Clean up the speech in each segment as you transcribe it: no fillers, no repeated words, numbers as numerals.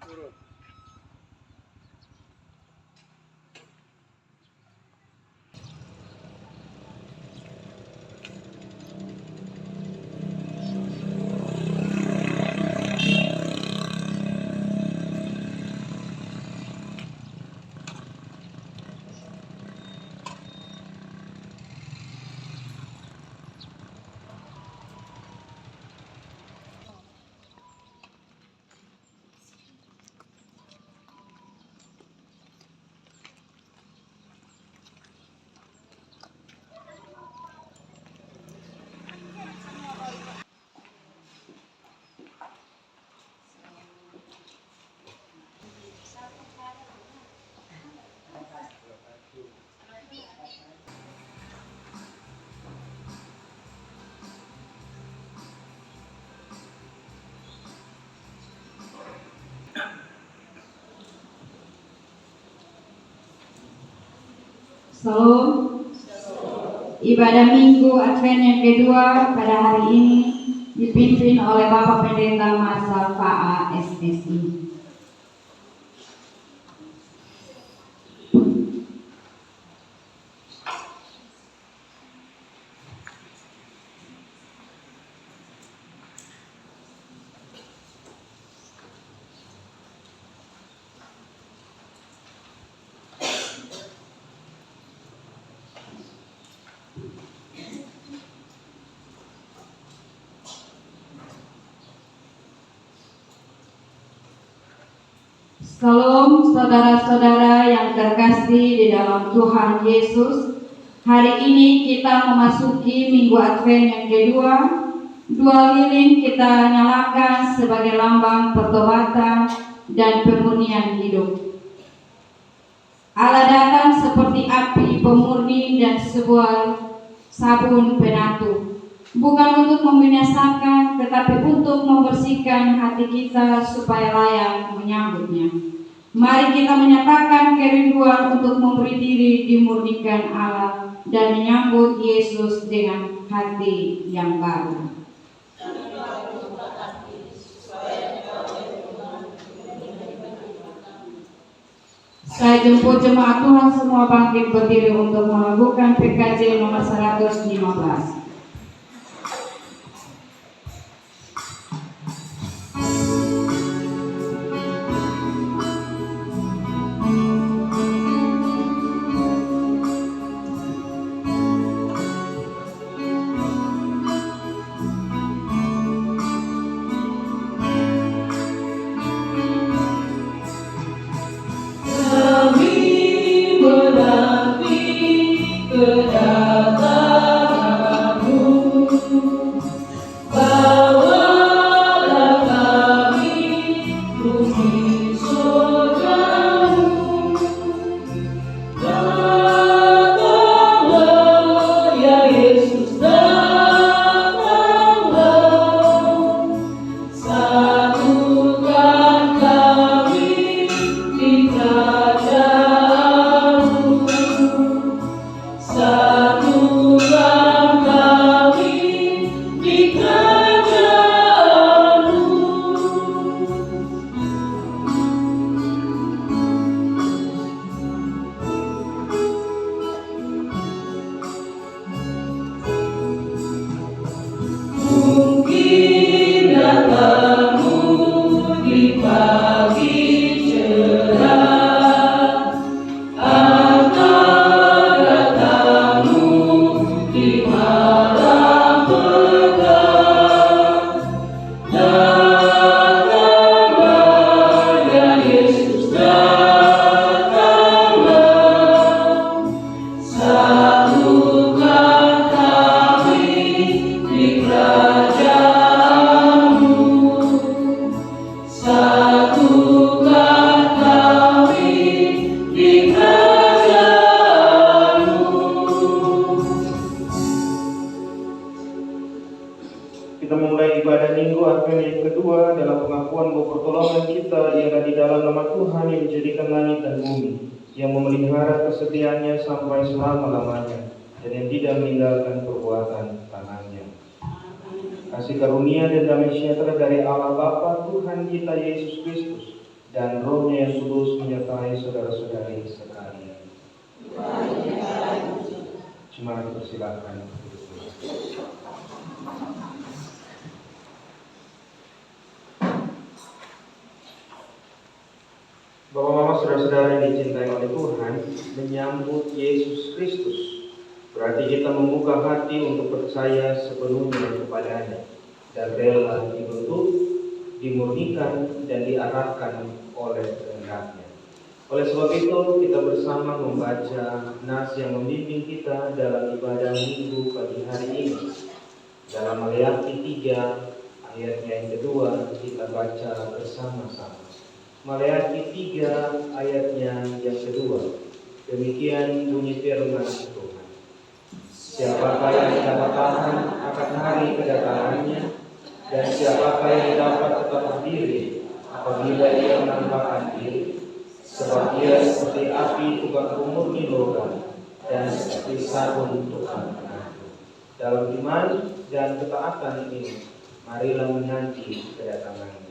Shalom. Ibadah Minggu Advent yang kedua pada hari ini dipimpin oleh Bapak Pendeta Masal PA SSI. Shalom saudara-saudara yang terkasih di dalam Tuhan Yesus. Hari ini kita memasuki Minggu Advent yang kedua. 2 lilin kita nyalakan sebagai lambang pertobatan dan pemurnian hidup. Allah datang seperti api pemurni dan sebuah sabun penatu, bukan untuk membinasakan, tetapi untuk membersihkan hati kita supaya layak menyambutnya. Mari kita menyatakan kerinduan untuk memberi diri dimurnikan Allah dan menyambut Yesus dengan hati yang baru. Saya jemput jemaat Tuhan semua bangkit berdiri untuk melakukan PKJ nomor 115. Kita memulai ibadah Minggu Advent yang kedua dalam pengakuan bahwa pertolongan kita ialah di dalam nama Tuhan yang menjadikan langit dan bumi, yang memelihara kesetiaannya sampai selama-lamanya, dan yang tidak meninggalkan perbuatan tangannya. Kasih karunia dan damai sejahtera dari Allah Bapa Tuhan kita Yesus Kristus dan Roh-Nya yang kudus menyertai saudara-saudari sekalian. Cuma dipersilakan. Bapak, Mama, saudara-saudara yang dicintai oleh Tuhan, menyambut Yesus Kristus berarti kita membuka hati untuk percaya sepenuhnya kepadanya dan rela dibentuk, dimurnikan, dan diarahkan oleh kehendak-Nya. Oleh sebab itu, kita bersama membaca nas yang membimbing kita dalam ibadah Minggu pagi hari ini. Dalam Maleakhi 3 ayatnya yang kedua, kita baca bersama-sama. Maleakhi 3 ayatnya yang kedua. Demikian bunyi firman Tuhan. Siapakah yang dapat tahan akan hari kedatangannya, dan siapakah yang dapat tetap berdiri apabila ia menampakkan diri? Sebab ia seperti api tukang murni logam, dan seperti sabun tukang pengatur. Dalam iman dan ketaatan ini, marilah menanti kedatangannya.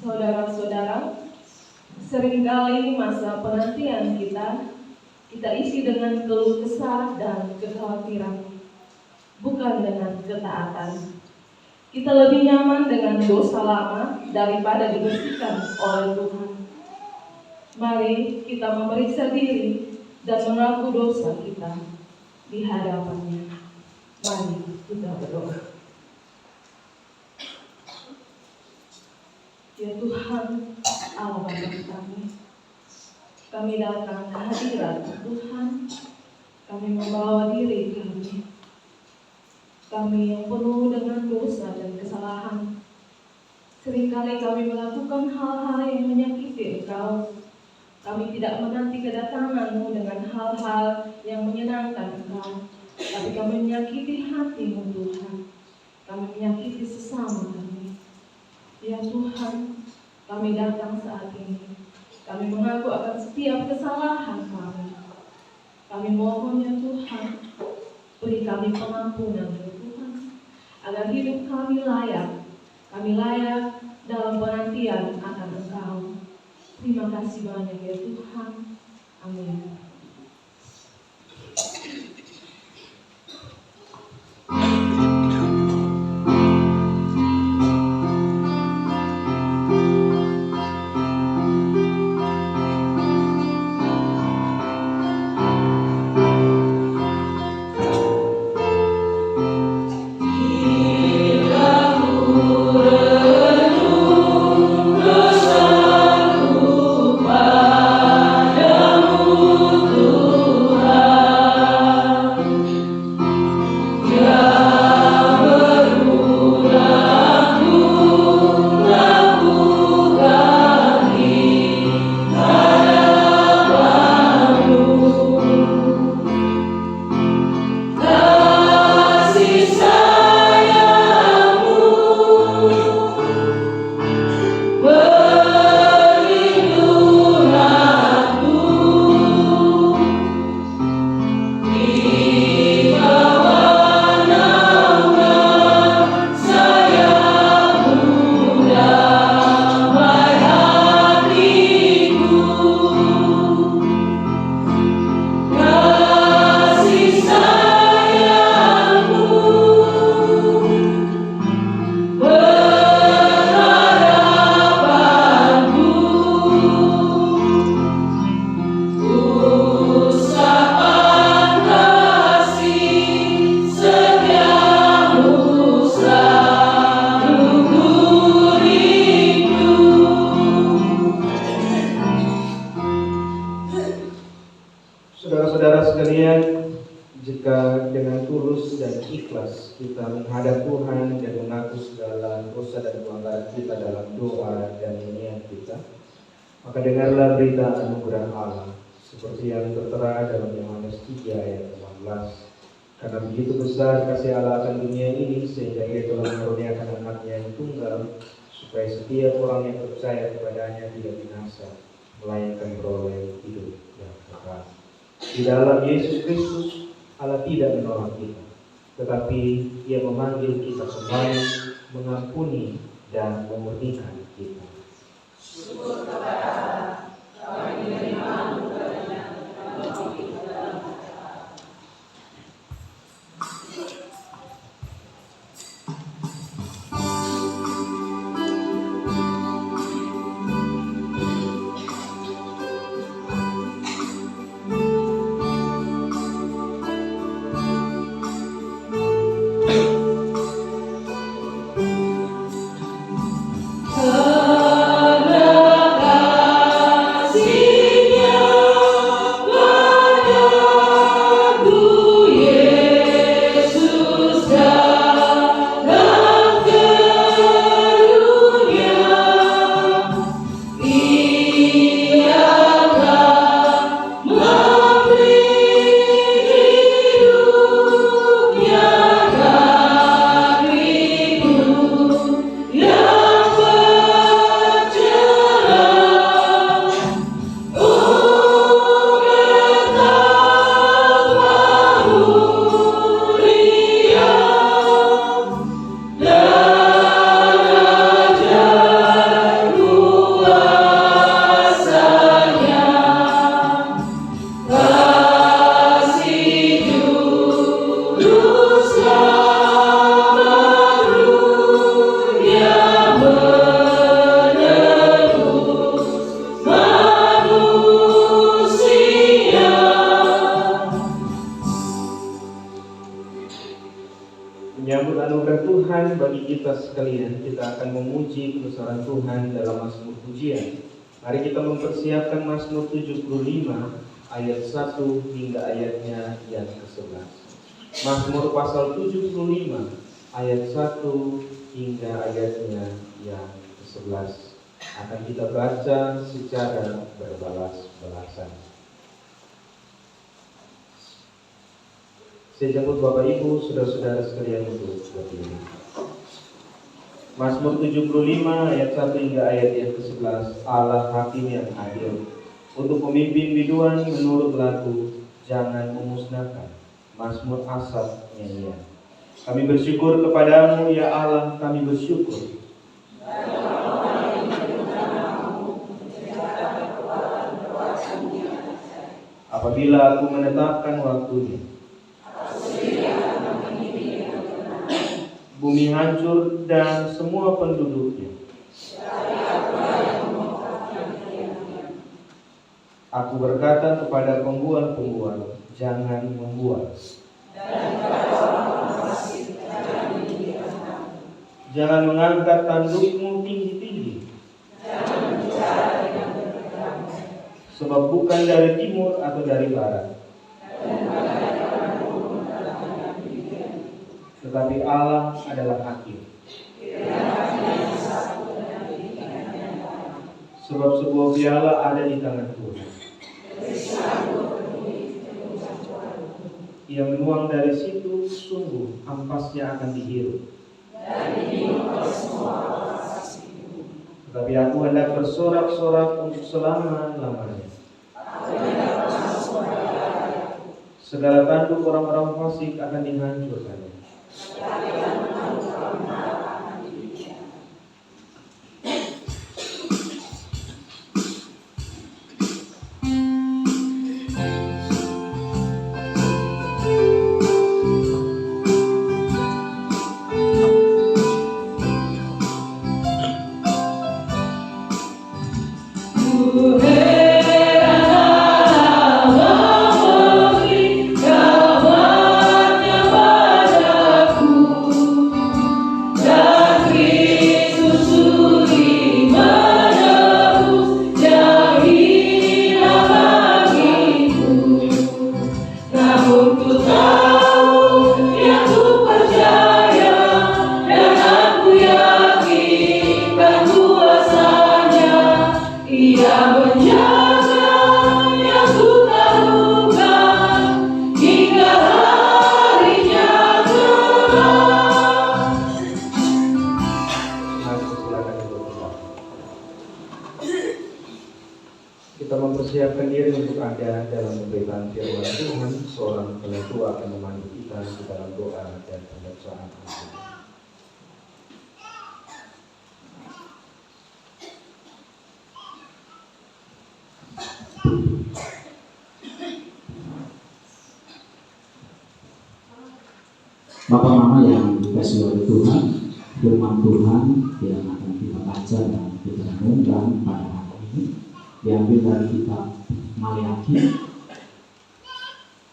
Saudara-saudara, seringkali masa penantian kita isi dengan keluh kesah dan kekhawatiran, bukan dengan ketaatan. Kita lebih nyaman dengan dosa lama daripada dibersihkan oleh Tuhan. Mari kita memeriksa diri dan mengaku dosa kita di hadapan-Nya. Mari kita berdoa. Ya Tuhan, Allah Bapa kami datang ke hadirat Tuhan. Kami membawa diri kami yang penuh dengan dosa dan kesalahan, Seringkali kami melakukan hal-hal yang menyakiti Engkau. Kami tidak menanti kedatangan-Mu dengan hal-hal yang menyenangkan Engkau, tapi kami menyakiti hati-Mu Tuhan. Kami menyakiti sesama kami. Ya Tuhan, kami datang saat ini. Kami mengaku akan setiap kesalahan kami. Kami mohon ya Tuhan, beri kami pengampunan ya Tuhan, agar hidup kami layak dalam penantian akan Engkau. Terima kasih banyak ya Tuhan. Amin. Saudara-saudara sekalian, jika dengan tulus dan ikhlas kita menghadap Tuhan dan mengaku segala dosa dan pelanggaran kita dalam doa dan nyanyian kita, maka dengarlah berita anugerah Allah seperti yang tertera dalam Yohanes 3 ayat 18. Karena begitu besar kasih Allah akan dunia ini, sehingga Ia telah mengaruniakan anaknya yang tunggal, supaya setiap orang yang percaya kepadanya tidak binasa, melainkan beroleh hidup yang kekal. Di dalam Yesus Kristus, Allah tidak menolak kita, tetapi Ia memanggil kita kembali, mengampuni dan memurnikan kita. Syukur kepada Allah, kami menerima anugerahnya dan kami dalam Menyambut anugerah Tuhan bagi kita sekalian, kita akan memuji kebesaran Tuhan dalam Mazmur pujian. Mari kita mempersiapkan Mazmur 75 ayat 1 hingga ayatnya yang ke-11. Mazmur pasal 75 ayat 1 hingga ayatnya yang ke-11 akan kita baca secara berbalas-balasan. Saya jemput Bapak Ibu, saudara-saudara sekalian untuk berdiri. Mazmur 75 ayat 1 hingga ayat yang ke-11. Allah hakim yang adil, untuk pemimpin biduan menurut lagu, jangan memusnahkan. Mazmur Asaf nyanyian. Kami bersyukur kepadamu ya Allah, kami bersyukur. Apabila aku menetapkan waktunya, bumi hancur dan semua penduduknya. Aku berkata kepada pembual-pembual, jangan membual. Jangan mengangkat tandukmu tinggi-tinggi. Sebab bukan dari timur atau dari barat, tetapi Allah adalah hakim. Sebab sebuah piala ada di tangan Tuhan. Ia menuang dari situ, sungguh ampasnya akan dihirup. Tetapi aku hendak bersorak-sorak untuk selama-lamanya. Segala tanduk orang-orang fasik akan dihancurkan. Kita mempersiapkan diri untuk ada dalam pemberitaan firman Tuhan. Seorang penutua akan memandu kita di dalam doa dan pembacaan Al-Quran. Bapak Mama yang dikasih oleh Tuhan, firman Tuhan yang akan kita baca dan kita renungkan pada hari ini diambil dari kitab Maleakhi,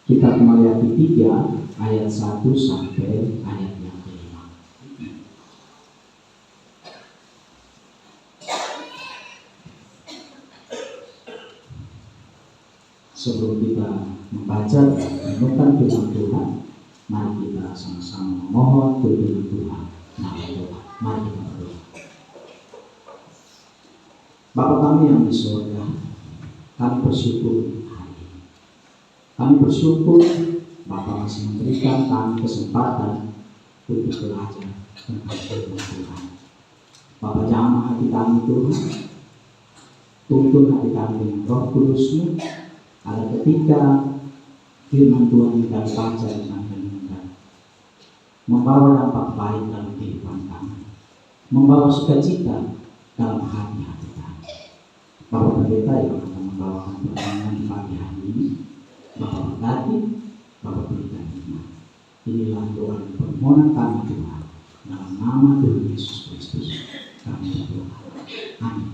kitab Maleakhi 3 ayat 1 sampai ayat yang ke-5. Sebelum kita membaca dan renungkan firman Tuhan, mari kita sama-sama memohon tuntunan Tuhan. Mari kita berdoa. Bapa kami yang di surga, kami bersyukur hari ini. Kami bersyukur Bapa masih memberikan kami kesempatan untuk belajar tentang firman Tuhan. Bapa, jamah hati kami Tuhan, tuntun hati kami dengan Roh Kudus-Mu, agar ketika firman Tuhan yang kami baca dan renungkan membawa dampak baik dalam kehidupan kami, membawa sukacita dalam hati-hati kami. Bapak Pendeta yang akan membawakan pertanyaan pagi hari ini, Bapak berkati, Bapak berikan hikmat. Inilah doa dan permohonan kami Tuhan, dalam nama Tuhan Yesus Kristus kami berdoa. Amin.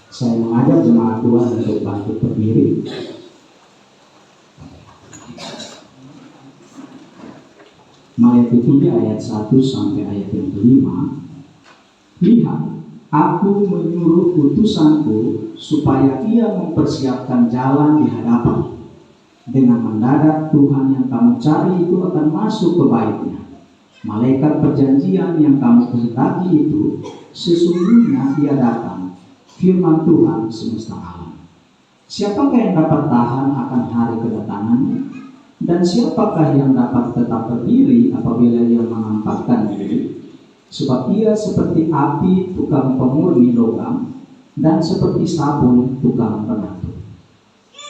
Saya mengajak jemaat Tuhan untuk bangkit berdiri. Maleakhi 3 ayat 1 sampai ayat yang ke-5. Lihat, aku menyuruh utusanku supaya ia mempersiapkan jalan di hadapan. Dengan mendadak Tuhan yang kamu cari itu akan masuk ke baitnya. Malaikat perjanjian yang kamu kehendaki itu sesungguhnya ia datang, firman Tuhan semesta alam. Siapakah yang dapat tahan akan hari kedatangannya? Dan siapakah yang dapat tetap berdiri apabila ia mengampakkan diri? Sebab ia seperti api tukang pemurni logam, dan seperti sabun tukang penatur.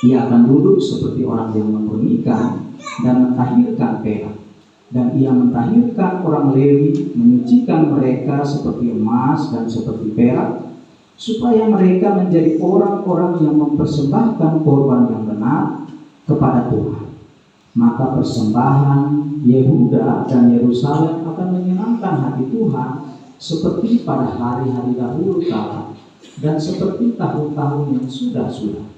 Ia akan duduk seperti orang yang memurnikan dan mentahirkan perak. Dan ia mentahirkan orang Lewi, menyucikan mereka seperti emas dan seperti perak, supaya mereka menjadi orang-orang yang mempersembahkan korban yang benar kepada Tuhan. Maka persembahan Yehuda dan Yerusalem akan menyenangkan hati Tuhan seperti pada hari-hari dahulu kala dan seperti tahun-tahun yang sudah-sudah.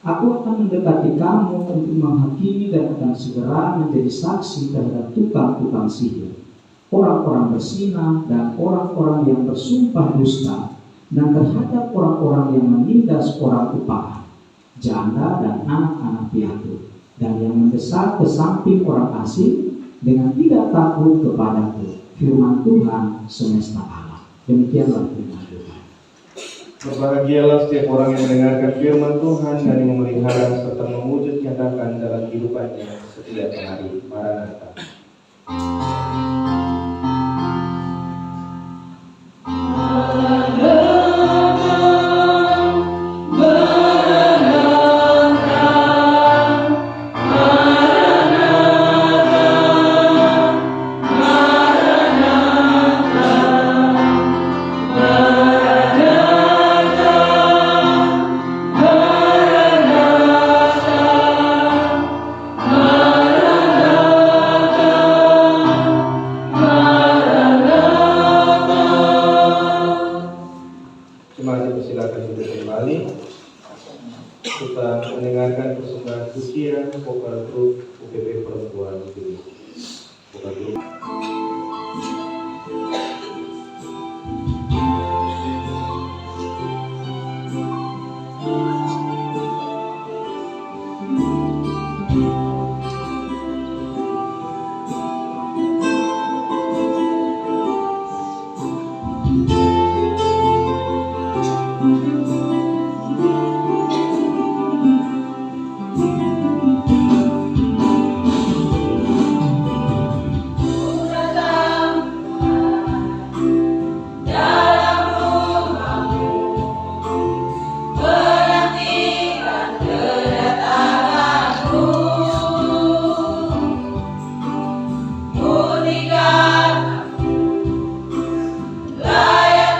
Aku akan mendekati kamu untuk menghakimi dan akan segera menjadi saksi terhadap tukang-tukang sihir, orang-orang berzina dan orang-orang yang bersumpah dusta, dan terhadap orang-orang yang menindas orang upah, janda dan anak-anak piatu, dan yang mendesak ke samping orang asing dengan tidak takut kepadaku, firman Tuhan semesta alam. Demikianlah firman Tuhan. Berbahagialah setiap orang yang mendengarkan firman Tuhan dan yang memelihara serta mewujud nyatakan dalam kehidupannya setiap hari. Maranatha. Jemaat dipersilakan duduk kembali. Kita mendengarkan persembahan pujian vokal grup UPP Perempuan Indonesia. Vokal grup. Layak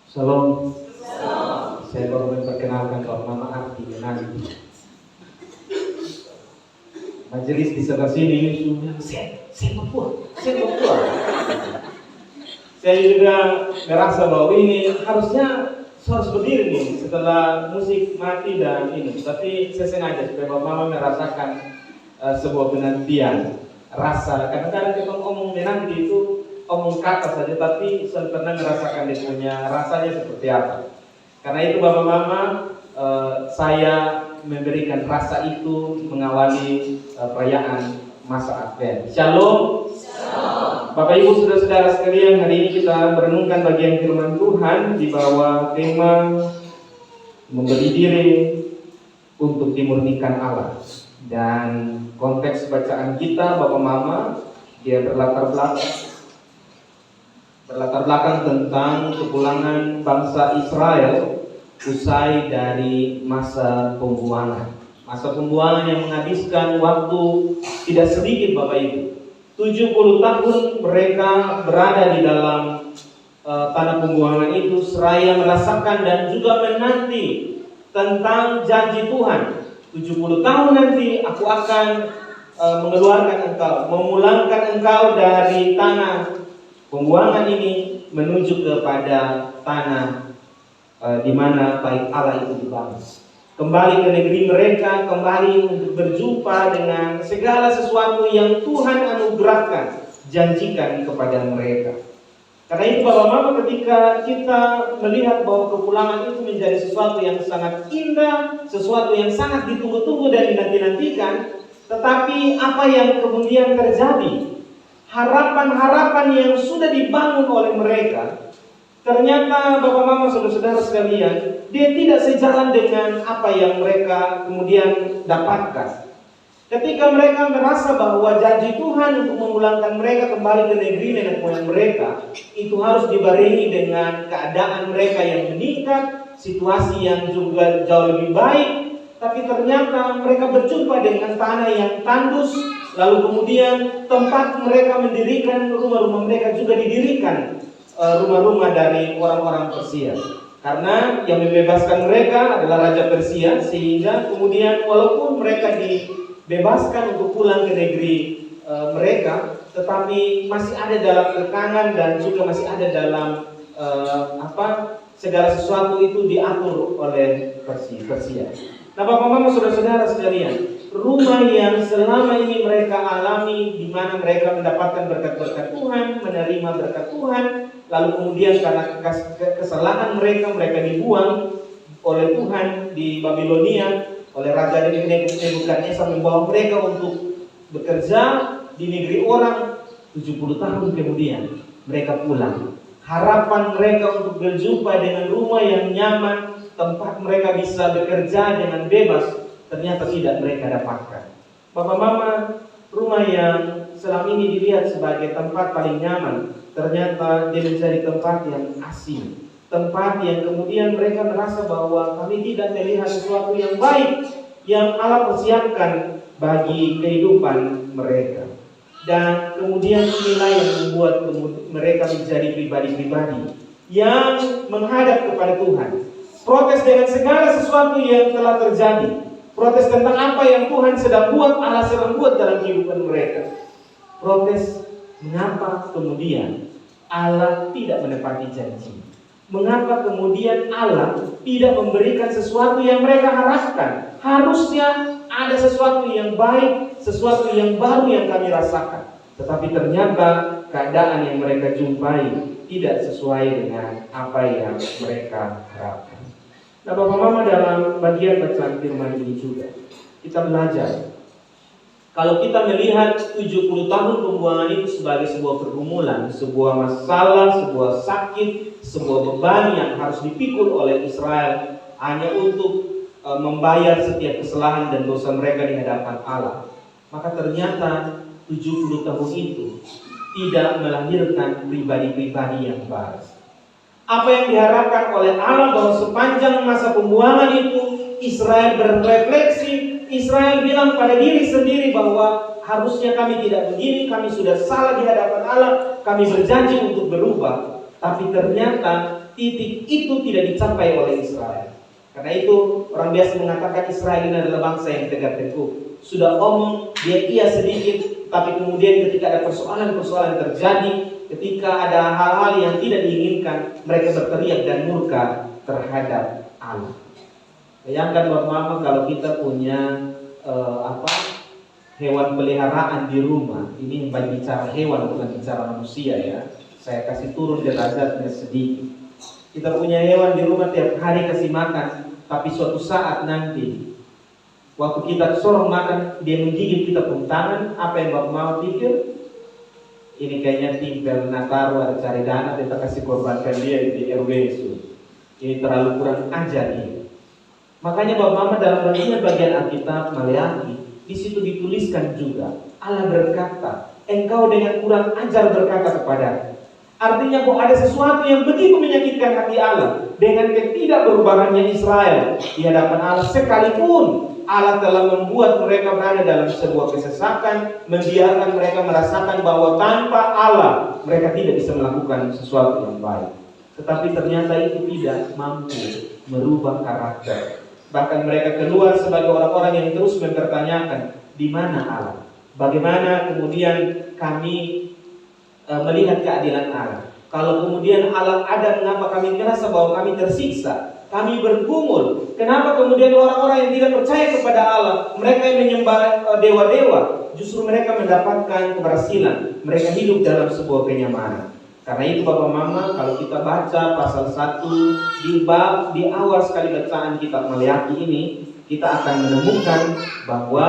Shalom. Saya baru memperkenalkan Bapak Mama Arti nanti. Majelis di sebelah sini sudah saya Papua. Saya juga merasa bahwa ini harusnya harus berdiri nih setelah musik mati dan ini. Tapi saya sengaja supaya Bapak Mama merasakan sebuah penantian rasa. Kadang-kadang kita ngomong menanti itu omong kata saja, tapi saya pernah merasakan dia punya rasanya seperti apa. Karena itu Bapak Mama, saya memberikan rasa itu mengawali perayaan masa Advent. Shalom. Bapak Ibu saudara-saudara sekalian, hari ini kita merenungkan bagian firman Tuhan di bawah tema memberi diri untuk dimurnikan Allah. Dan konteks bacaan kita Bapak Mama, dia berlatar belakang tentang kepulangan bangsa Israel usai dari masa pembuangan. Masa pembuangan yang menghabiskan waktu tidak sedikit Bapak Ibu. 70 tahun mereka berada di dalam tanah pembuangan itu seraya merasakan dan juga menanti tentang janji Tuhan. 70 tahun nanti aku akan mengeluarkan engkau, memulangkan engkau dari tanah pembuangan ini menuju kepada tanah di mana bait Allah itu dibangun. Kembali ke negeri mereka, kembali untuk berjumpa dengan segala sesuatu yang Tuhan anugerahkan, janjikan kepada mereka. Karena itu Bapak Mama, ketika kita melihat bahwa kepulangan itu menjadi sesuatu yang sangat indah, sesuatu yang sangat ditunggu-tunggu dan dinanti-nantikan, tetapi apa yang kemudian terjadi? Harapan-harapan yang sudah dibangun oleh mereka, ternyata Bapak Mama saudara-saudara sekalian, dia tidak sejalan dengan apa yang mereka kemudian dapatkan. Ketika mereka merasa bahwa janji Tuhan untuk memulangkan mereka kembali ke negeri nenek moyang mereka, itu harus dibarengi dengan keadaan mereka yang meningkat, situasi yang juga jauh lebih baik. Tapi ternyata mereka berjumpa dengan tanah yang tandus, lalu kemudian tempat mereka mendirikan rumah-rumah mereka juga didirikan rumah-rumah dari orang-orang Persia. Karena yang membebaskan mereka adalah Raja Persia, sehingga kemudian walaupun mereka dibebaskan untuk pulang ke negeri mereka, tetapi masih ada dalam tekanan dan juga masih ada dalam segala sesuatu itu diatur oleh Persia. Nah Bapak Mama saudara-saudara sekalian, rumah yang selama ini mereka alami, di mana mereka mendapatkan berkat-berkat Tuhan, menerima berkat Tuhan, lalu kemudian karena kesalahan mereka dibuang oleh Tuhan di Babilonia, oleh Raja Nebukadnezar membawa mereka untuk bekerja di negeri orang. 70 tahun kemudian mereka pulang. harapan mereka untuk berjumpa dengan rumah yang nyaman, tempat mereka bisa bekerja dengan bebas, ternyata tidak mereka dapatkan. Bapak Mama, rumah yang selama ini dilihat sebagai tempat paling nyaman, ternyata dia menjadi tempat yang asing. Tempat yang kemudian mereka merasa bahwa kami tidak melihat sesuatu yang baik yang Allah persiapkan bagi kehidupan mereka. Dan kemudian inilah yang membuat mereka menjadi pribadi-pribadi yang menghadap kepada Tuhan. Protes dengan segala sesuatu yang telah terjadi. Protes tentang apa yang Tuhan sedang buat, Allah sedang buat dalam kehidupan mereka. Protes mengapa kemudian Allah tidak menepati janji. Mengapa kemudian Allah tidak memberikan sesuatu yang mereka harapkan. Harusnya ada sesuatu yang baik, sesuatu yang baru yang kami rasakan. Tetapi ternyata keadaan yang mereka jumpai tidak sesuai dengan apa yang mereka harapkan. Nah, Bapak Mama, dalam bagian bacaan firman ini juga kita belajar, kalau kita melihat 70 tahun pembuangan itu sebagai sebuah pergumulan, sebuah masalah, sebuah sakit, sebuah beban yang harus dipikul oleh Israel hanya untuk membayar setiap kesalahan dan dosa mereka di hadapan Allah, maka ternyata 70 tahun itu tidak melahirkan pribadi-pribadi yang baru. Apa yang diharapkan oleh Allah bahwa sepanjang masa pembuangan itu Israel berrefleksi, Israel bilang pada diri sendiri bahwa harusnya kami tidak begini, kami sudah salah di hadapan Allah, kami berjanji untuk berubah. Tapi ternyata titik itu tidak dicapai oleh Israel. Karena itu orang biasa mengatakan Israel ini adalah bangsa yang tegak tengkuk. Sudah omong, dia iya sedikit, tapi kemudian ketika ada persoalan-persoalan terjadi, ketika ada hal-hal yang tidak diinginkan, mereka berteriak dan murka terhadap Allah. Bayangkan Bapak Mama, kalau kita punya hewan peliharaan di rumah. Ini bicara hewan, bukan bicara manusia ya. Saya kasih turun derajatnya sedikit. Kita punya hewan di rumah, tiap hari kasih makan, tapi suatu saat nanti waktu kita suruh makan, dia menggigit kita pun tangan. Apa yang Bapak Mama pikir? Ini kayaknya timpel Nataru, ada cari dana, kita kasih korbankan dia di RW itu. Ini terlalu kurang ajar ini. Makanya Bapak Mama, dalam bagian Alkitab Maleakhi, di situ dituliskan juga Allah berkata, engkau dengan kurang ajar berkata kepada. Artinya bahwa ada sesuatu yang begitu menyakitkan hati Allah dengan ketidakberubahannya Israel di hadapan Allah, sekalipun Allah telah membuat mereka berada dalam sebuah kesesatan, membiarkan mereka merasakan bahwa tanpa Allah mereka tidak bisa melakukan sesuatu yang baik. Tetapi ternyata itu tidak mampu merubah karakter. Bahkan mereka keluar sebagai orang-orang yang terus mempertanyakan, di mana Allah? Bagaimana kemudian kami melihat keadilan Allah? Kalau kemudian Allah ada, mengapa kami merasa bahwa kami tersiksa? Kami bergumul. Kenapa kemudian orang-orang yang tidak percaya kepada Allah, mereka yang menyembah dewa-dewa, justru mereka mendapatkan keberhasilan? Mereka hidup dalam sebuah kenyamanan. Karena itu Bapak Mama, kalau kita baca pasal 1 di awal sekali bacaan kitab Maleakhi ini, kita akan menemukan bahwa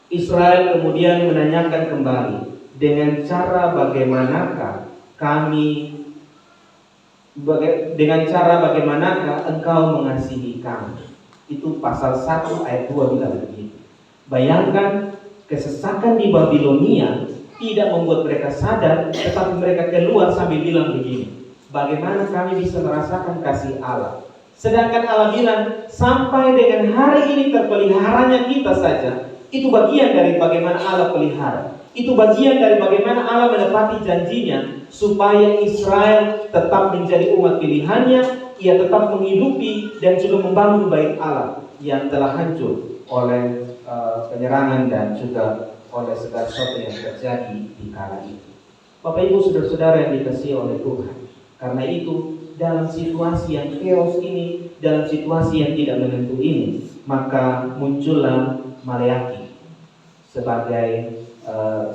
Israel kemudian menanyakan kembali, dengan cara bagaimanakah engkau mengasihi kami? Itu pasal 1 ayat 2 bilang begitu. Bayangkan, kesesakan di Babilonia tidak membuat mereka sadar, tetapi mereka keluar sambil bilang begini, bagaimana kami bisa merasakan kasih Allah? Sedangkan Allah bilang, sampai dengan hari ini terpeliharanya kita saja. Itu bagian dari bagaimana Allah pelihara. Itu bagian dari bagaimana Allah menepati janjinya, supaya Israel tetap menjadi umat pilihannya. Ia tetap menghidupi dan juga membangun bait Allah yang telah hancur oleh penyerangan dan juga oleh segala sesuatu yang terjadi di kala itu. Bapak Ibu saudara-saudara yang dikasihi oleh Tuhan, karena itu dalam situasi yang chaos ini, dalam situasi yang tidak menentu ini, maka muncullah Maleakhi sebagai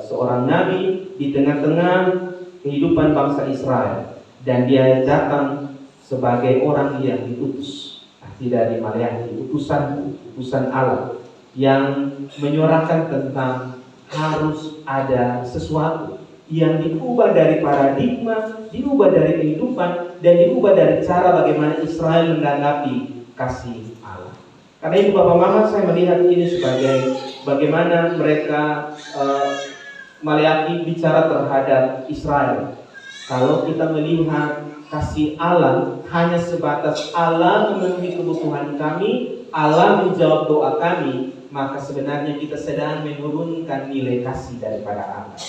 seorang nabi di tengah-tengah kehidupan bangsa Israel, dan dia datang sebagai orang yang diutus. Arti dari Maleakhi, utusan Allah yang menyuarakan tentang harus ada sesuatu yang diubah dari paradigma, diubah dari kehidupan, dan diubah dari cara bagaimana Israel menanggapi kasih Allah. Karena itu Bapak Mama, saya melihat ini sebagai bagaimana mereka Maleakhi bicara terhadap Israel. Kalau kita melihat kasih Allah hanya sebatas Allah memenuhi kebutuhan kami, Allah menjawab doa kami, maka sebenarnya kita sedang menurunkan nilai kasih daripada Allah.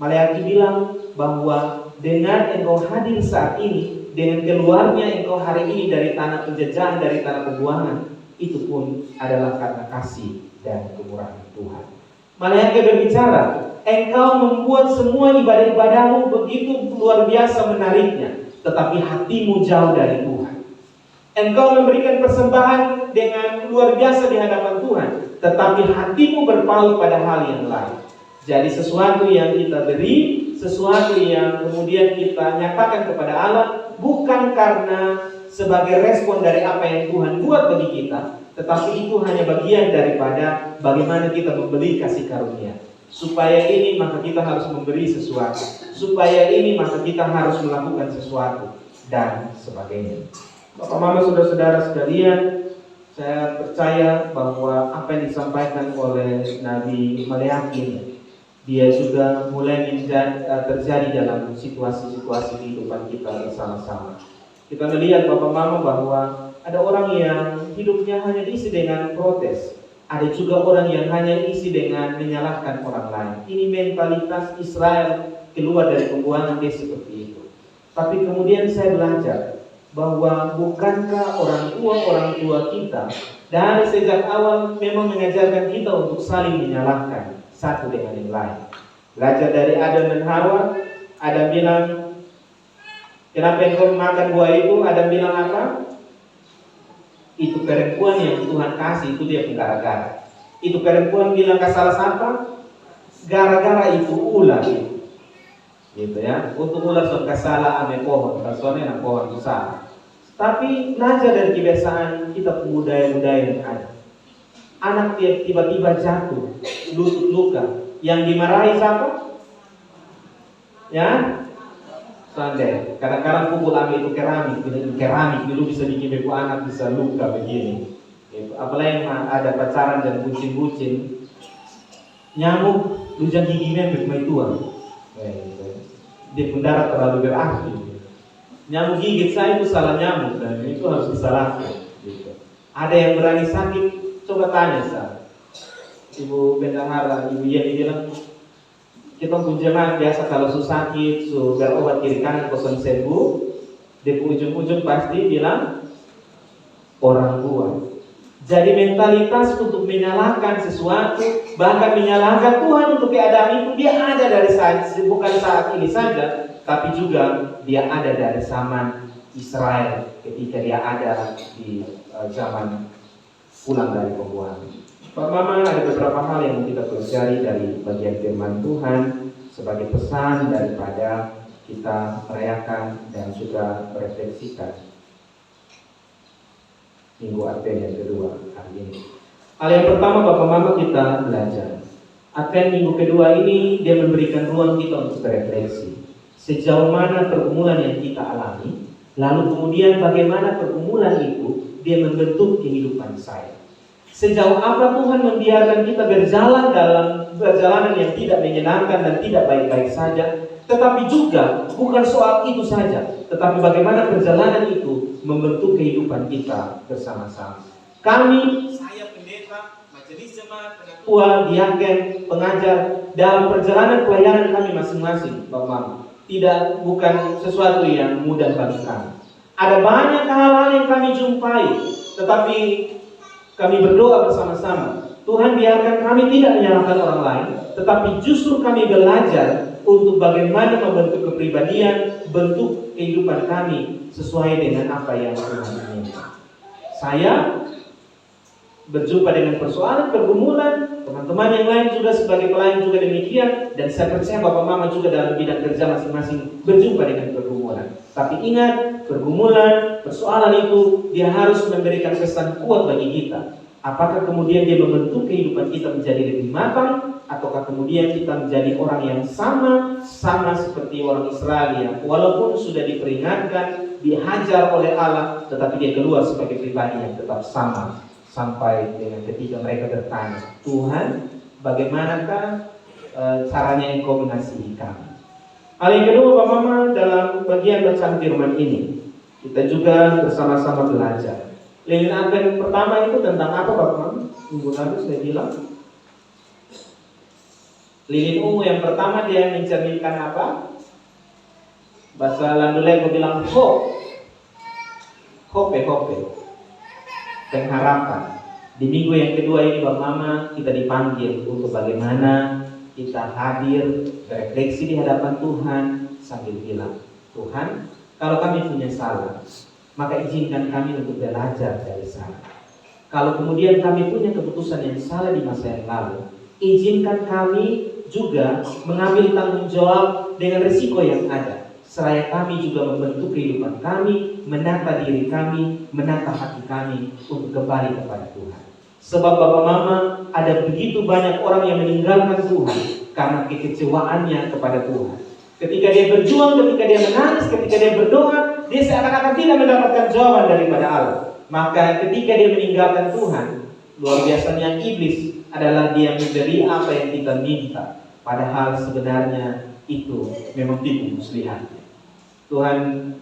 Maleakhi bilang bahwa dengan engkau hadir saat ini, dengan keluarnya engkau hari ini dari tanah penjajahan, dari tanah pembuangan, itu pun adalah karena kasih dan kemurahan Tuhan. Maleakhi berbicara, engkau membuat semua ibadah-ibadahmu begitu luar biasa menariknya, tetapi hatimu jauh dari Tuhan. Engkau memberikan persembahan dengan luar biasa di hadapan Tuhan, tetapi hatimu berpaut pada hal yang lain. Jadi sesuatu yang kita beri, sesuatu yang kemudian kita nyatakan kepada Allah, bukan karena sebagai respon dari apa yang Tuhan buat bagi kita, tetapi itu hanya bagian daripada bagaimana kita membeli kasih karunia. Supaya ini maka kita harus memberi sesuatu, supaya ini maka kita harus melakukan sesuatu, dan sebagainya. Bapak Mama, saudara-saudara sekalian, saya percaya bahwa apa yang disampaikan oleh Nabi Maleakhi, dia juga mulai terjadi dalam situasi-situasi kehidupan kita bersama-sama. Kita melihat Bapak Mama bahwa ada orang yang hidupnya hanya diisi dengan protes. Ada juga orang yang hanya diisi dengan menyalahkan orang lain. Ini mentalitas Israel keluar dari pembuangan dia seperti itu. Tapi kemudian saya belajar bahwa bukankah orang tua kita dari sejak awal memang mengajarkan kita untuk saling menyalahkan satu dengan yang lain. Belajar dari Adam dan Hawa. Adam bilang, kenapa engkau makan buah itu? Adam bilang apa? Itu perempuan yang Tuhan kasih, itu dia gara-gara. Itu perempuan bilang salah siapa? Gara-gara itu ular. Gitu ya. Untuk ular suka salah ame pohon, soalnya pohon besar. Tapi belajar dari kebiasaan kita budaya-budaya yang ada. Anak tiba-tiba jatuh, lutut luka. Yang dimarahi siapa? Ya? Sandai. Kadang-kadang pukul ame itu keramik dulu bisa bikin beku anak bisa luka begini. Itu. Apalagi ada pacaran dan bucin-bucin, nyamuk lujang giginya bermain tua. Dia pendarah terlalu berarti. Nyamuk gigit saya itu salah nyamuk dan itu harus disalahkan. Gitu. Ada yang berani sakit, coba tanya saya. Ibu bendahara, Ibu Yeni bilang, kita kunjungan biasa kalau sakit, berobat kiri kanan kosan sembuh, di ujung-ujung pasti bilang orang tua. Jadi mentalitas untuk menyalahkan sesuatu, bahkan menyalahkan Tuhan untuk keadaan itu, dia ada dari bukan saat ini saja, tapi juga dia ada dari zaman Israel ketika dia ada di zaman pulang dari pembuangan. Pak Mama, ada beberapa hal yang kita pelajari dari bagian firman Tuhan sebagai pesan daripada kita merayakan dan juga merefleksikan Minggu Advent yang kedua hari ini. Hal yang pertama Bapak Mama kita belajar, Advent minggu kedua ini dia memberikan ruang kita untuk berefleksi. Sejauh mana pergumulan yang kita alami, lalu kemudian bagaimana pergumulan itu dia membentuk kehidupan saya. Sejauh apa Tuhan membiarkan kita berjalan dalam perjalanan yang tidak menyenangkan dan tidak baik-baik saja. Tetapi juga bukan soal itu saja, tetapi bagaimana perjalanan itu membentuk kehidupan kita bersama-sama. Kami, saya pendeta, majelis jemaat, ketua, diaken, pengajar, dalam perjalanan pelayanan kami masing-masing, Bapak Mama, bukan sesuatu yang mudah bagi kami. Ada banyak hal-hal yang kami jumpai, tetapi kami berdoa bersama-sama. Tuhan biarkan kami tidak menyalahkan orang lain, tetapi justru kami belajar untuk bagaimana membentuk kepribadian, bentuk kehidupan kami sesuai dengan apa yang Tuhan inginkan. Saya berjumpa dengan persoalan, pergumulan, teman-teman yang lain juga sebagai pelayan juga demikian, dan saya percaya Bapak Mama juga dalam bidang kerja masing-masing berjumpa dengan pergumulan. Tapi ingat, pergumulan, persoalan itu dia harus memberikan kesan kuat bagi kita. Apakah kemudian dia membentuk kehidupan kita menjadi lebih matang, ataukah kemudian kita menjadi orang yang sama seperti orang Israel yang walaupun sudah diperingatkan, dihajar oleh Allah, tetapi dia keluar sebagai pribadi yang tetap sama sampai dengan ketika mereka bertanya, Tuhan, bagaimanakah caranya Engkau mengasihi kami? Hal yang kedua, Bapak Mama, dalam bagian bacaan firman ini, kita juga bersama-sama belajar. Lilin Advent pertama itu tentang apa, Bapak Mama? Minggu lalu saya bilang. Lilin ungu yang pertama dia mencerminkan apa? Bahasa Landulai aku bilang hope, pengharapan. Di minggu yang kedua ini, Bapak Mama, kita dipanggil untuk bagaimana kita hadir, berefleksi di hadapan Tuhan sambil bilang, Tuhan, kalau kami punya salah, maka izinkan kami untuk belajar dari sana. Kalau kemudian kami punya keputusan yang salah di masa yang lalu, izinkan kami juga mengambil tanggung jawab dengan risiko yang ada. Seraya kami juga membentuk kehidupan kami, menata diri kami, menata hati kami untuk kembali kepada Tuhan. Sebab Bapak Mama, ada begitu banyak orang yang meninggalkan Tuhan karena kekecewaannya kepada Tuhan. Ketika dia berjuang, ketika dia menangis, ketika dia berdoa, dia seakan-akan tidak mendapatkan jawaban daripada Allah. Maka ketika dia meninggalkan Tuhan, luar biasanya iblis adalah dia memberi apa yang kita minta. Padahal sebenarnya itu memang tipu muslihat. Tuhan,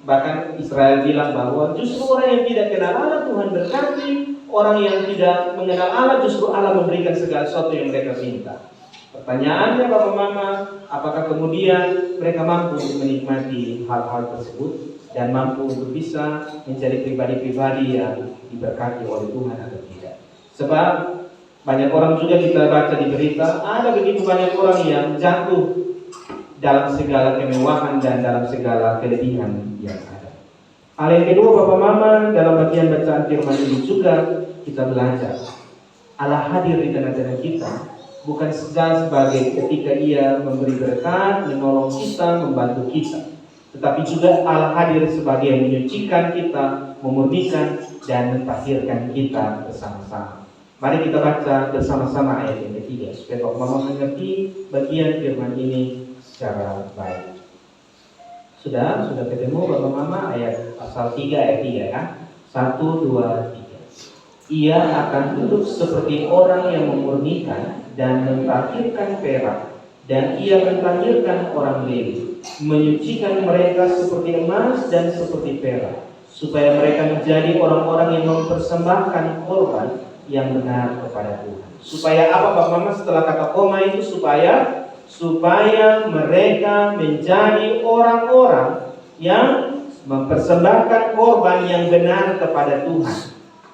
bahkan Israel bilang bahwa justru orang yang tidak kenal Allah Tuhan berkati, orang yang tidak mengenal Allah justru Allah memberikan segala sesuatu yang mereka minta. Pertanyaannya Bapak Mama, apakah kemudian mereka mampu untuk menikmati hal-hal tersebut dan mampu untuk bisa menjadi pribadi-pribadi yang diberkati oleh Tuhan atau tidak? Sebab banyak orang juga kita baca di berita, ada begitu banyak orang yang jatuh dalam segala kemewahan dan dalam segala kelebihan yang ada. Hal yang kedua Bapak Mama, dalam bagian bacaan firman ini juga kita belajar Allah hadir di tengah-tengah kita bukan saja sebagai ketika Ia memberi berkat, menolong kita, membantu kita, tetapi juga Allah hadir sebagai yang menyucikan kita, memurnikan dan mentahirkan kita bersama-sama. Mari kita baca bersama-sama ayat yang ketiga supaya Bapak Mama mengerti bagian firman ini secara baik. Sudah ketemu Bapak Mama ayat pasal 3 ayat 3 ya. 1, 2, 3. Ia akan duduk seperti orang yang memurnikan dan mentahirkan perak, dan ia mentahirkan orang Lewi, menyucikan mereka seperti emas dan seperti perak, supaya mereka menjadi orang-orang yang mempersembahkan korban yang benar kepada Tuhan. Supaya apa Bapak Mama setelah kata koma itu? Supaya mereka menjadi orang-orang yang mempersembahkan korban yang benar kepada Tuhan.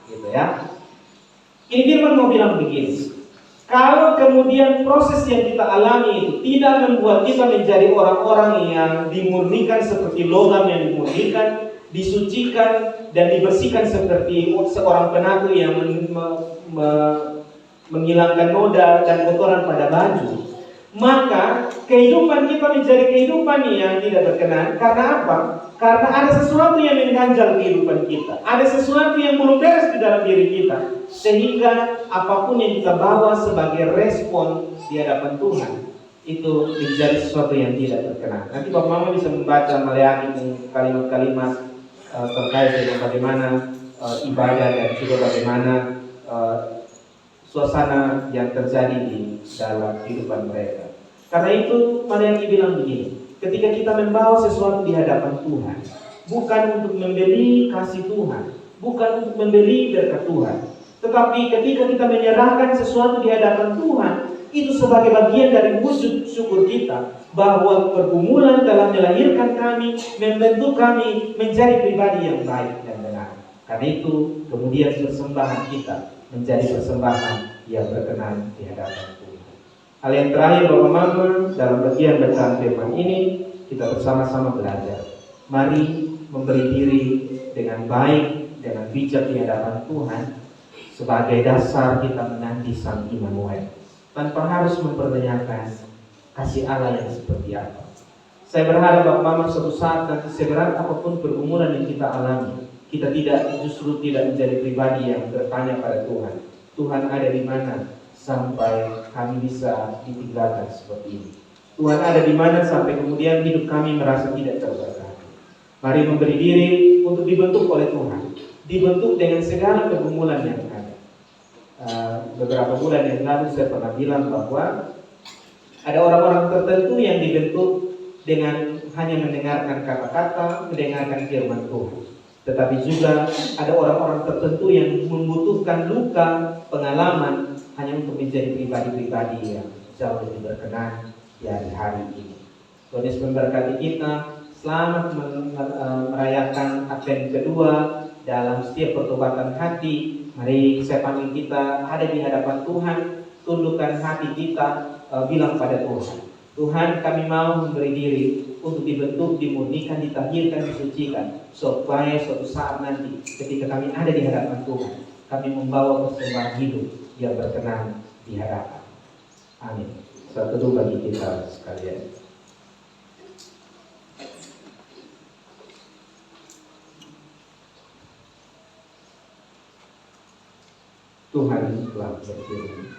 Gitu ya. Ini firman mau bilang begini. Kalau kemudian proses yang kita alami itu tidak membuat kita menjadi orang-orang yang dimurnikan seperti logam yang dimurnikan, disucikan dan dibersihkan seperti seorang penatua yang menghilangkan noda dan kotoran pada baju, maka kehidupan kita menjadi kehidupan yang tidak berkenan. Karena apa? Karena ada sesuatu yang mengganjal kehidupan kita, ada sesuatu yang belum beres di dalam diri kita, sehingga apapun yang kita bawa sebagai respon di hadapan Tuhan itu menjadi sesuatu yang tidak berkenan. Nanti Bapak Mama bisa membaca Maleakhi kalimat-kalimat terkait dengan bagaimana ibadah dan juga bagaimana suasana yang terjadi di dalam kehidupan mereka. Karena itu Maleakhi bilang begini, ketika kita membawa sesuatu di hadapan Tuhan, bukan untuk membeli kasih Tuhan, bukan untuk membeli berkat Tuhan, tetapi ketika kita menyerahkan sesuatu di hadapan Tuhan, itu sebagai bagian dari wujud syukur kita bahwa pergumulan telah melahirkan kami, membentuk kami menjadi pribadi yang baik dan benar. Karena itu kemudian persembahan kita menjadi persembahan yang berkenan di hadapan Tuhan. Hal yang terakhir Bapak Mama, dalam bagian bacaan firman ini kita bersama-sama belajar. Mari memberi diri dengan baik, dengan bijak di hadapan Tuhan sebagai dasar kita menanti Sang Immanuel, tanpa harus mempertanyakan kasih Allah yang seperti apa. Saya berharap Bapak Mama suatu saat nanti seberat apapun pergumulan yang kita alami, kita justru tidak menjadi pribadi yang bertanya pada Tuhan, Tuhan ada di mana sampai kami bisa ditinggalkan seperti ini? Tuhan ada di mana sampai kemudian hidup kami merasa tidak terberkati? Mari memberi diri untuk dibentuk oleh Tuhan, dibentuk dengan segala pergumulan yang ada. Beberapa bulan yang lalu saya pernah bilang bahwa ada orang-orang tertentu yang dibentuk dengan hanya mendengarkan kata-kata, mendengarkan firman Tuhan. Tetapi juga ada orang-orang tertentu yang membutuhkan luka, pengalaman, hanya untuk menjadi pribadi-pribadi yang jauh lebih berkenan di hari-hari ini. Tuhan Yesus memberkati kita. Selamat merayakan Advent kedua dalam setiap pertobatan hati. Mari saya panggil kita ada di hadapan Tuhan, tundukkan hati kita, bilang pada Tuhan, Tuhan, kami mau memberi diri untuk dibentuk, dimurnikan, ditahirkan, disucikan, supaya suatu saat nanti ketika kami ada di hadapan Tuhan, kami membawa persembahan hidup yang berkenan di hadapan. Amin. Satu doa bagi kita sekalian. Tuhan telah berfirman,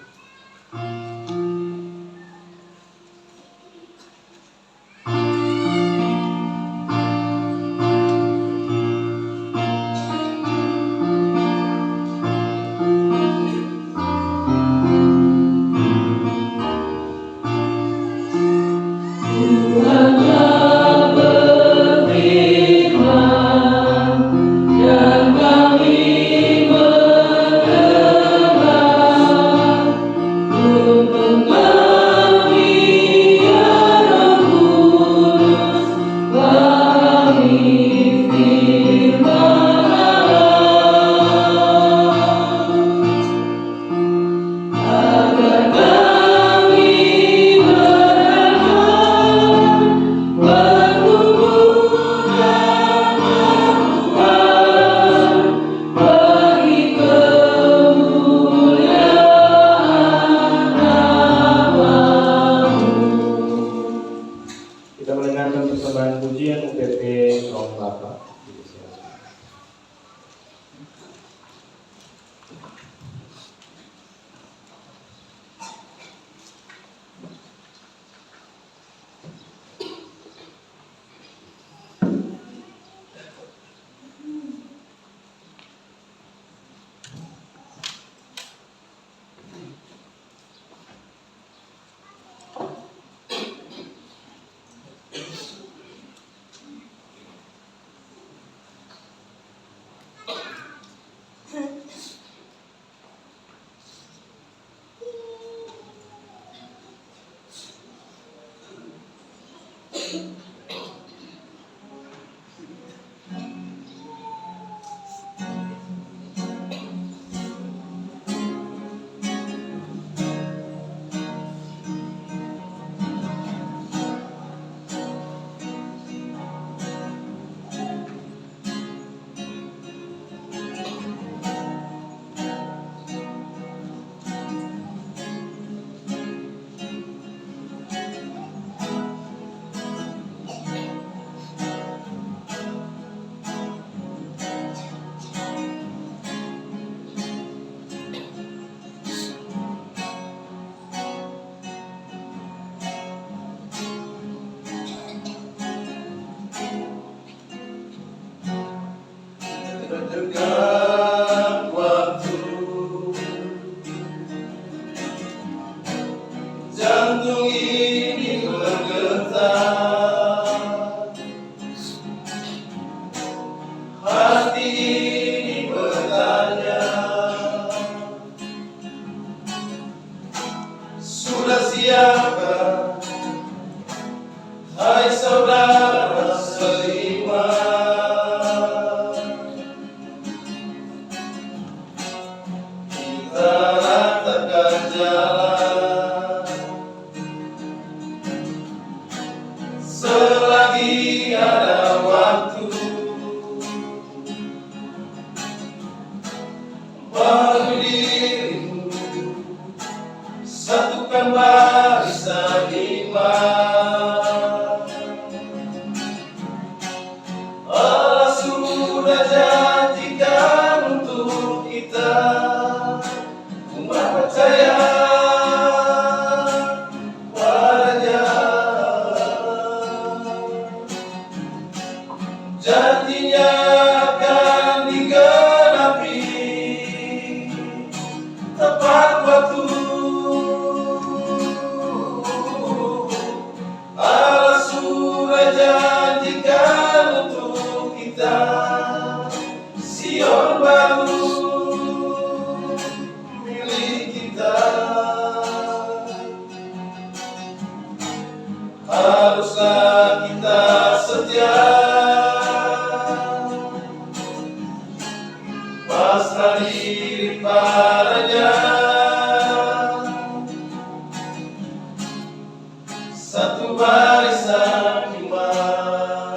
Sion baru milik kita. Haruslah kita setia, pasrah diri padanya, satu barisan iman.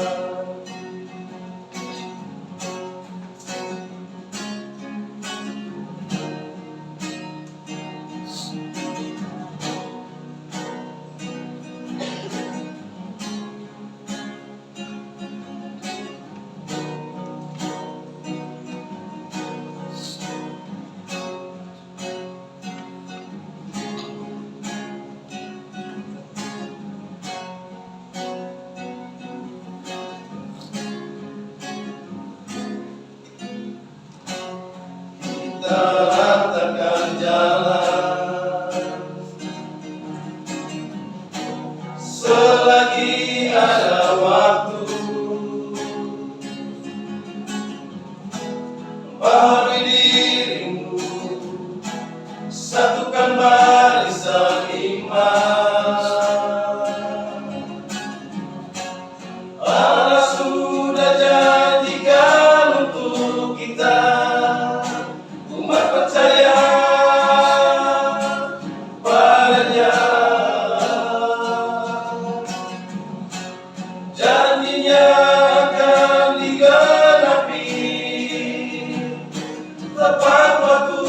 Kita ratakan jalan selagi ada waktu. Beri dirimu, satukan barisan iman. Allah sudah janjikan untuk kita, umat percaya padanya. Janjinya akan digenapi tepat waktu.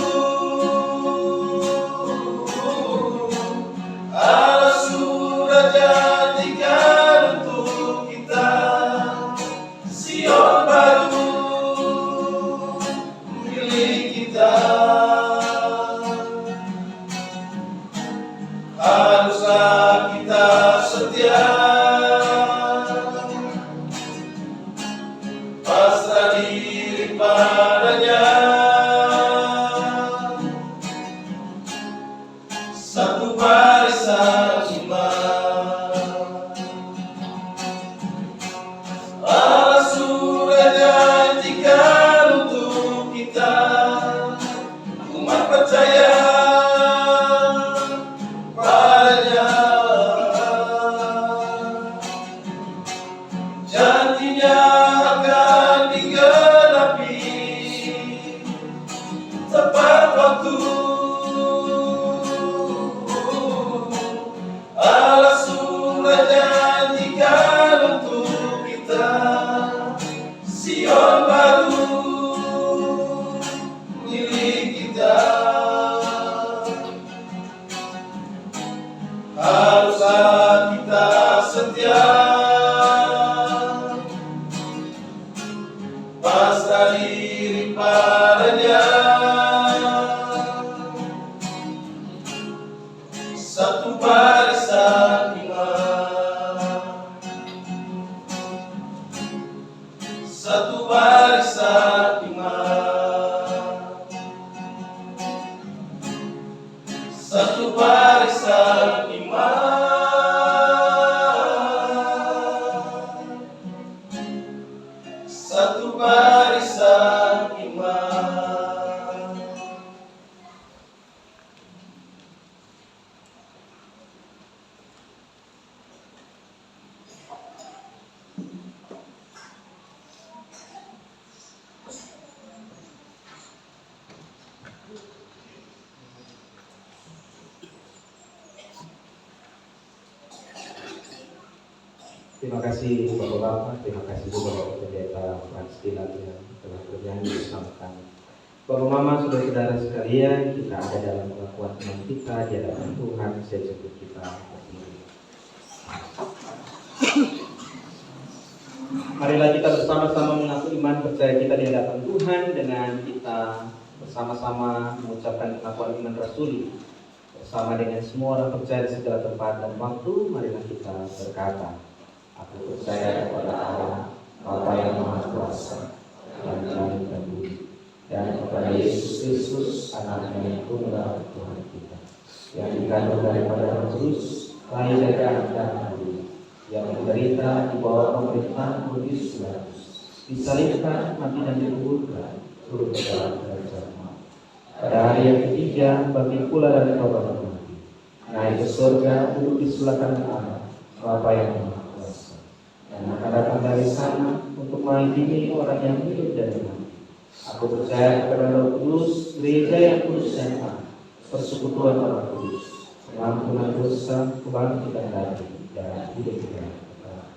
Allah sudah janjikan untuk kita Sion baru milik kita. Haruslah kita setia, pasrah diri padanya, satu barisan iman. Allah sudah janjikan untuk kita, umat percaya padanya. Janjinya akan digenapi tepat waktu. Allah sudah janjikan untuk kita Sion baru milik kita. Haruslah kita setia, pasrah diri padanya, satu barisan iman. Satu barisan iman. Satu barisan iman. Satu barisan iman. Terima kasih Bapak-Bapak, terima kasih juga Bapak Pendeta Frans Dilan yang telah bernyanyi bersama kami. Bapak Mama, saudara-saudara sekalian, kita ada dalam pengakuan iman kita di hadapan Tuhan. Saya sebut kita berdiri. Marilah kita bersama-sama mengaku iman percaya kita di hadapan Tuhan dengan kita bersama-sama mengucapkan pengakuan iman rasuli bersama dengan semua orang percaya di segala tempat dan waktu. Marilah kita berkata, aku percaya kepada Allah, Bapa yang Maha Kuasa, dan langit dan bumi, dan kepada Yesus Kristus, Anaknya yang tunggal Tuhan kita, yang dikandung daripada Roh Kudus, lahir dari anak dan Maria, yang menderita di bawah pemerintahan Pontius Pilatus, disalibkan, mati dan dikuburkan, turun ke dalam kerajaan. Pada hari yang ketiga bangkit pula dari antara mati, naik ke surga, duduk di sebelah kanan Allah Bapa yang Maha Kuasa, dan akan datang dari sana untuk mengadili orang yang hidup dan mati. Aku percaya kepada Roh Kudus, gereja yang kudus dan sah, persekutuan orang kudus, pengampunan dosa, kebangkitan dari dan hidup yang kekal.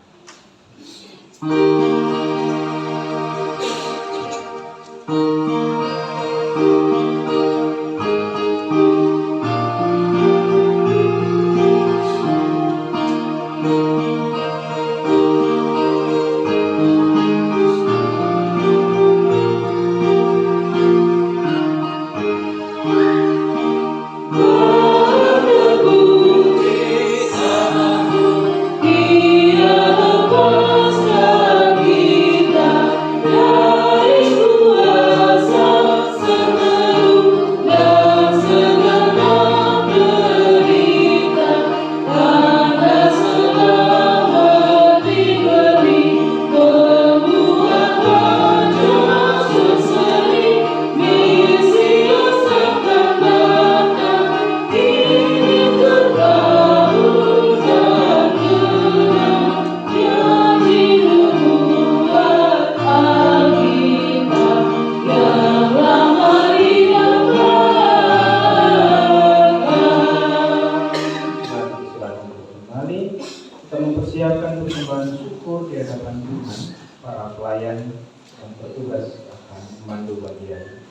Kita mempersiapkan persembahan syukur di hadapan Tuhan. Para pelayan yang bertugas akan memandu bagian.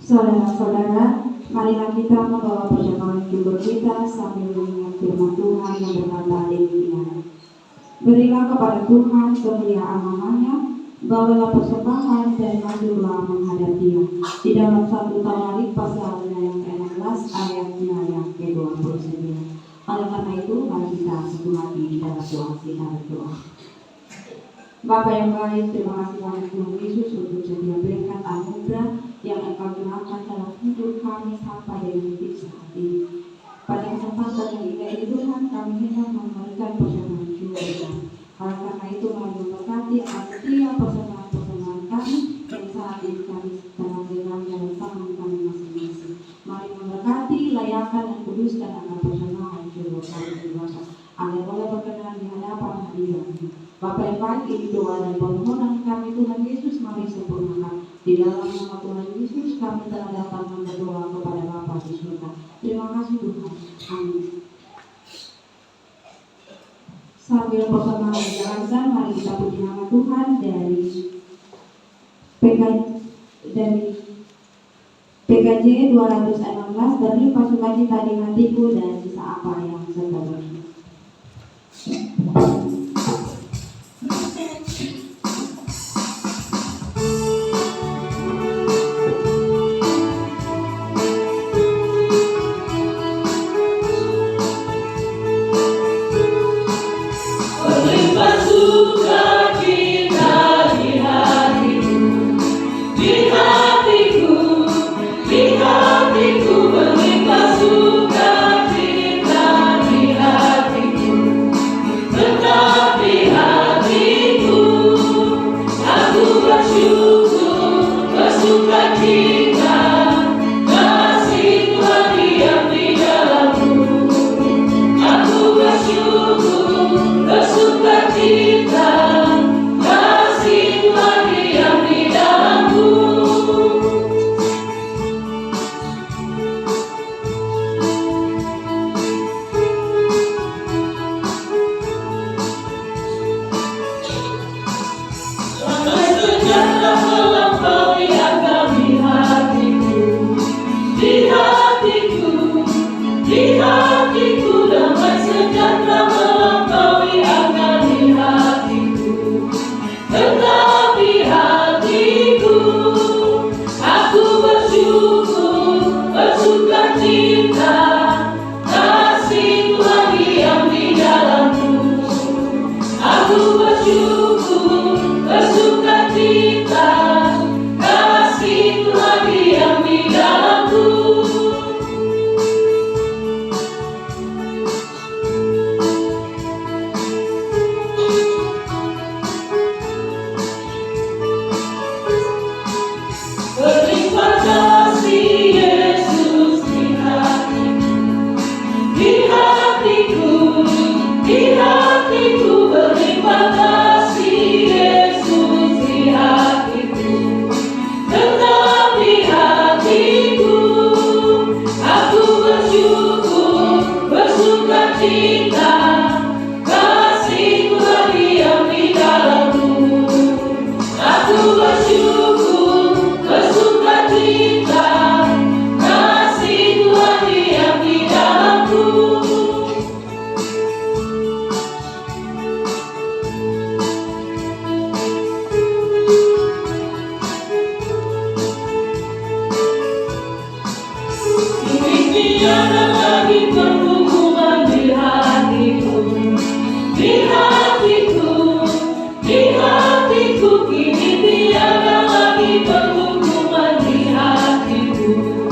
Saudara-saudara, marilah kita membawa perjamuan jubur kita sambil mengingat firman Tuhan yang berkata demikian. Berilah kepada Tuhan kemuliaan namanya, bawalah persembahan dan majulah menghadap Dia. Di dalam 1 Tawarik pasalnya yang ke-16 ayatnya yang ke-29. Oleh karena itu, mari kita satu hati di dalam doa kita berdoa. Bapa yang baik, terima kasih banyak Tuhan Yesus untuk sedia berkat anugerah yang Engkau gunakan dalam hidup kami sampai dengan titik saat ini. Pada kesempatan yang indah ini Tuhan, kami hendak memberikan persembahan syukur. Oleh karena itu, mari memberkati setiap persembahan kami yang saat ini kami dalam dalam tangan kami masing-masing. Mari memberkati, layakan dan kuduskan akan persembahan syukur kami dewasa, agar boleh berkenan di hadapan hadirat-Mu. Bapa yang baik, ini doa dan permohonan kami Tuhan Yesus, mari sempurnakan. Di dalam nama Tuhan Yesus kami telah dapat berdoa kepada Bapa di surga. Terima kasih Tuhan. Amin. Sambil persembahan dijalankan, mari kita puji nama Tuhan dari PKJ 216 dari pasukan cita di hatiku dan sisa apa yang serta bagi. Berlimpah sukacita di hatiku, tiada lagi perhubungan di hatiku, di hatiku, di hatiku. Kini tiada lagi perhubungan di hatiku,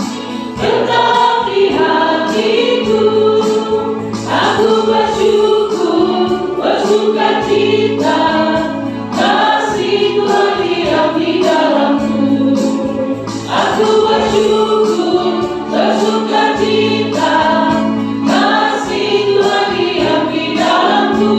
tetap di hatiku. Aku bersyukur, bersuka cita, kasih Tuhan diam di dalamku. Aku bersyukur, bersuka cita, kasih Tuhan diam di dalamku.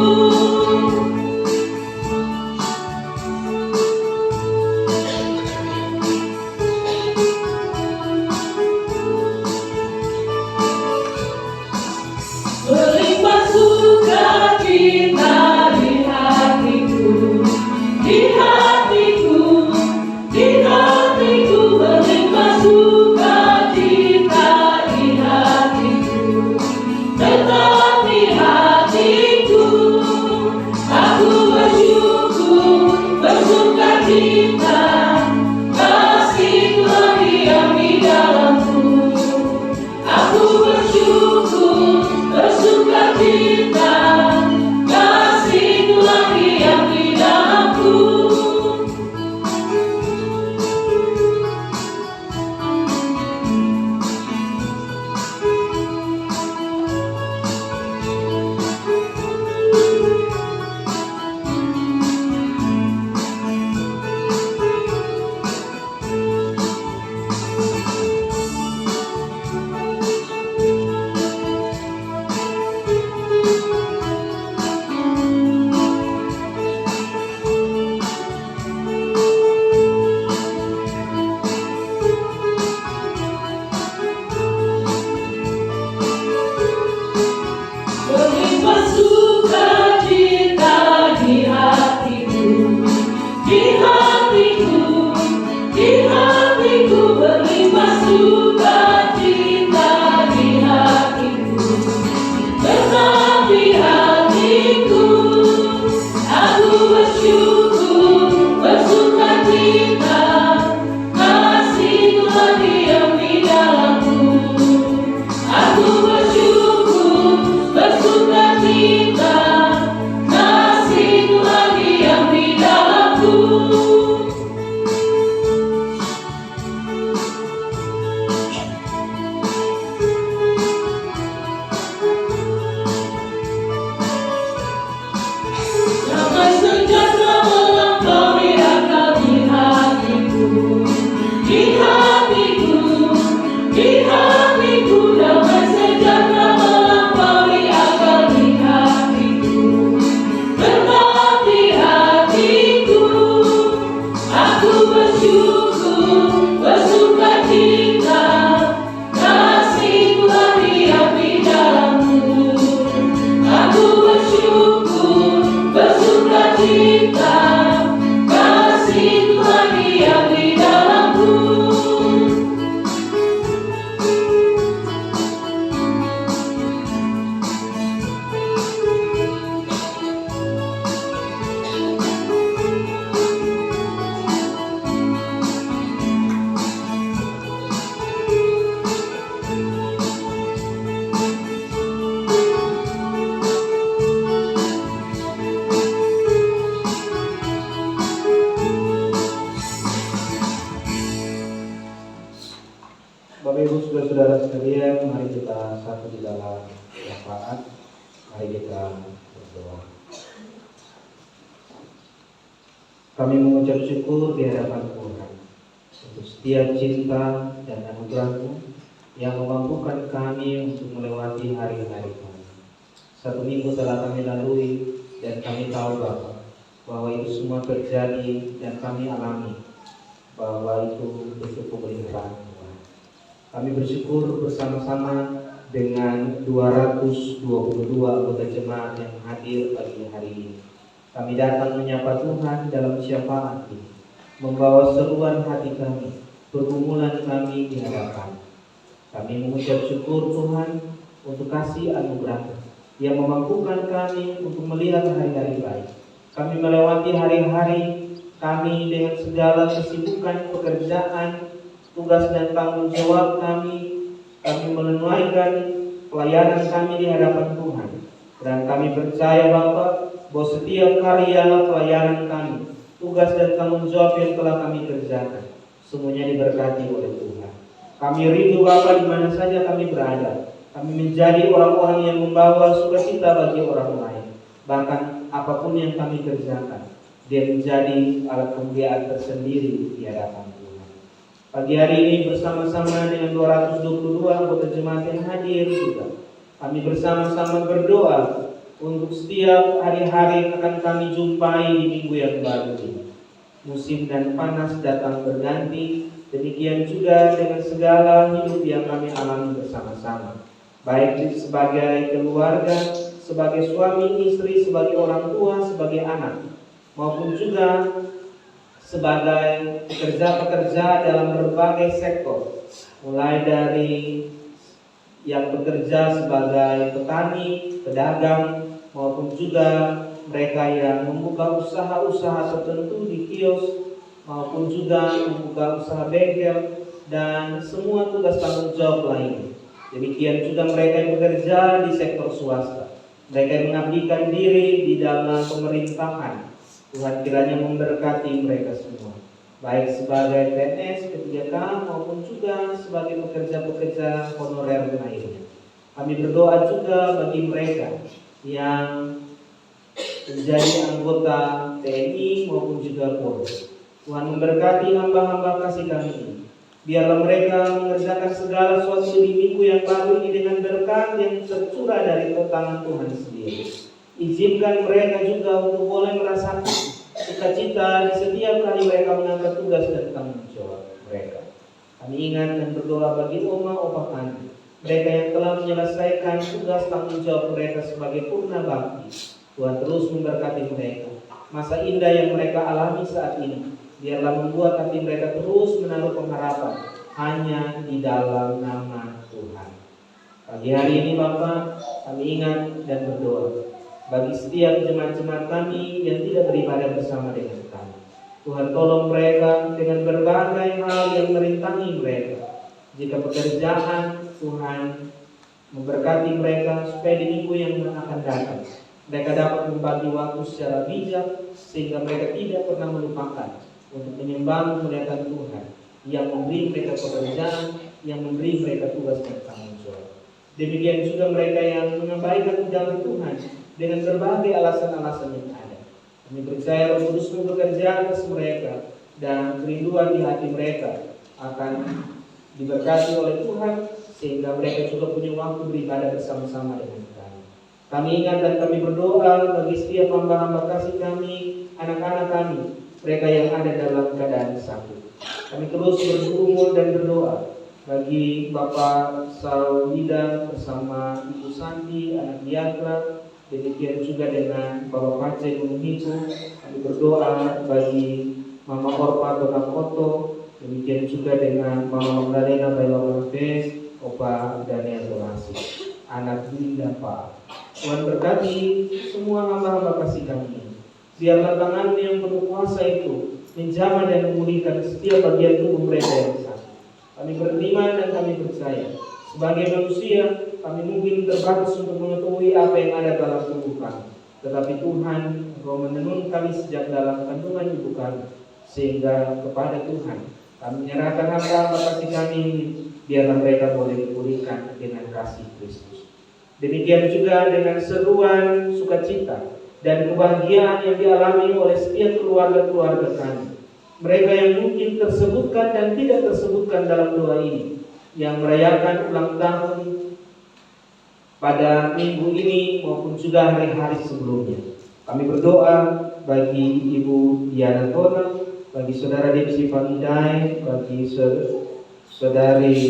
Berlimpah sukacita di hatiku, di hatiku, di hatiku. Berlimpah sukacita di hatiku, tetap di hatiku. Aku bersyukur, bersukacita, kasih Tuhan diam di dalamku. Aku bersyukur, bersukacita, kasih Tuhan diam di dalamku. Berlimpah sukacita di hatiku, di hatiku, di hatiku. Berlimpah sukacita di hatiku, tetap di hatiku. Aku bersyukur, bersukacita, kasih Tuhan diam di dalamku. Aku bersyukur, bersukacita, kasih Tuhan diam di dalamku. Damai sejahtera melampaui akal di hatiku, di hatiku, di hatiku. Damai sejahtera melampaui akal di hatiku, tetap di hatiku. Aku bersyukur, bersukacita, kasih Tuhan diam di dalamku. Aku bersyukur, bersukacita, kasih Tuhan diam di dalamku. Bapak Ibu saudara-saudara sekalian, mari kita satu di dalam syafaat. Mari kita berdoa. Kami mengucap syukur di hadapan Tuhan untuk setiap cinta dan anugerah-Mu yang memampukan kami untuk melewati hari-hari kami. Satu minggu telah kami lalui dan kami tahu Bapa bahwa itu semua terjadi dan kami alami bahwa itu bentuk pemeliharaan Tuhan. Kami bersyukur bersama-sama dengan 222 anggota jemaat yang hadir pagi hari ini. Kami datang menyapa Tuhan dalam syafaat ini, membawa seruan hati kami, pergumulan kami di hadapan. Kami mengucap syukur Tuhan untuk kasih anugerah yang memampukan kami untuk melihat hari-hari baik. Kami melewati hari-hari kami dengan segala kesibukan pekerjaan, tugas dan tanggung jawab kami kami menunaikan pelayanan kami di hadapan Tuhan. Dan kami percaya Bapa bahwa setiap karya pelayanan kami, tugas dan tanggung jawab yang telah kami kerjakan, semuanya diberkati oleh Tuhan. Kami rindu Bapa di mana saja kami berada, kami menjadi orang-orang yang membawa sukacita bagi orang lain. Bahkan apapun yang kami kerjakan, dia menjadi alat kemuliaan tersendiri di hadapan Tuhan. Pagi hari ini bersama-sama dengan 222 anggota jemaat yang hadir juga, kami bersama-sama berdoa untuk setiap hari-hari akan kami jumpai di minggu yang baru ini. Musim dan panas datang berganti, demikian juga dengan segala hidup yang kami alami bersama-sama, baik sebagai keluarga, sebagai suami istri, sebagai orang tua, sebagai anak, maupun juga sebagai pekerja-pekerja dalam berbagai sektor, mulai dari yang bekerja sebagai petani, pedagang, maupun juga mereka yang membuka usaha-usaha tertentu di kios, maupun juga membuka usaha bengkel, dan semua tugas tanggung jawab lainnya. Demikian juga mereka yang bekerja di sektor swasta, mereka yang mengabdikan diri di dalam pemerintahan. Tuhan kiranya memberkati mereka semua, baik sebagai PNS, P3K, maupun juga sebagai pekerja-pekerja honorer lainnya. Kami berdoa juga bagi mereka yang menjadi anggota TNI maupun juga Polri. Tuhan memberkati hamba-hamba kasih kami ini. Biarlah mereka mengerjakan segala sesuatu di minggu yang baru ini dengan berkat yang tercurah dari tangan Tuhan sendiri. Izinkan mereka juga untuk boleh merasakan sukacita di setiap kali mereka mengangkat tugas dan tanggung jawab mereka. Kami ingat dan berdoa bagi oma opa kami, mereka yang telah menyelesaikan tugas tanggung jawab mereka sebagai purna bakti. Tuhan terus memberkati mereka. Masa indah yang mereka alami saat ini, biarlah membuat hati mereka terus menaruh pengharapan hanya di dalam nama Tuhan. Pagi hari ini Bapak, kami ingat dan berdoa bagi setiap jemaat-jemaat kami yang tidak beribadah bersama dengan kami. Tuhan tolong mereka dengan berbagai hal yang merintangi mereka. Jika pekerjaan, Tuhan memberkati mereka supaya di minggu yang akan datang mereka dapat membagi waktu secara bijak, sehingga mereka tidak pernah melupakan untuk menyembah memuliakan Tuhan yang memberi mereka pekerjaan, yang memberi mereka tugas dan tanggung jawab. Demikian juga mereka yang mengabaikan undangan Tuhan dengan berbagai alasan-alasan yang ada. Kami percaya Roh Kudus bekerja atas mereka, dan kerinduan di hati mereka akan diberkati oleh Tuhan, sehingga mereka juga punya waktu beribadah bersama-sama dengan kami. Kami ingat dan kami berdoa bagi setiap hamba-hamba kasih kami, anak-anak kami, mereka yang ada dalam keadaan sakit. Kami terus bergumul dan berdoa bagi Bapak Saulida bersama Ibu Santi, anak Diakra. Demikian juga dengan Bapak Pace Gunung Hitu. Kami berdoa bagi Mama Orpa Kota Koto. Demikian juga dengan Mama Magdalena Bailawan Bes, Opa Daniel Donasi, anak Dinda Pak. Tuhan berkati semua hamba-hamba kasih kami. Biarlah tangan yang penuh kuasa itu menjamah dan memulihkan setiap bagian tubuh mereka yang sakit. Kami beriman dan kami percaya, sebagai manusia kami mungkin terbatas untuk mengetahui apa yang ada dalam tubuh kami. Tetapi Tuhan, Engkau menenun kami sejak dalam kandungan ibu kami, sehingga kepada Tuhan kami menyerahkan hamba-hamba kasih kami ini, biarlah mereka boleh dipulihkan dengan kasih Kristus. Demikian juga dengan seruan sukacita dan kebahagiaan yang dialami oleh setiap keluarga-keluarga kami. Mereka yang mungkin tersebutkan dan tidak tersebutkan dalam doa ini, yang merayakan ulang tahun pada minggu ini maupun juga hari-hari sebelumnya. Kami berdoa bagi Ibu Diana Tona, bagi Saudara Depsi Pamidai, bagi Saudari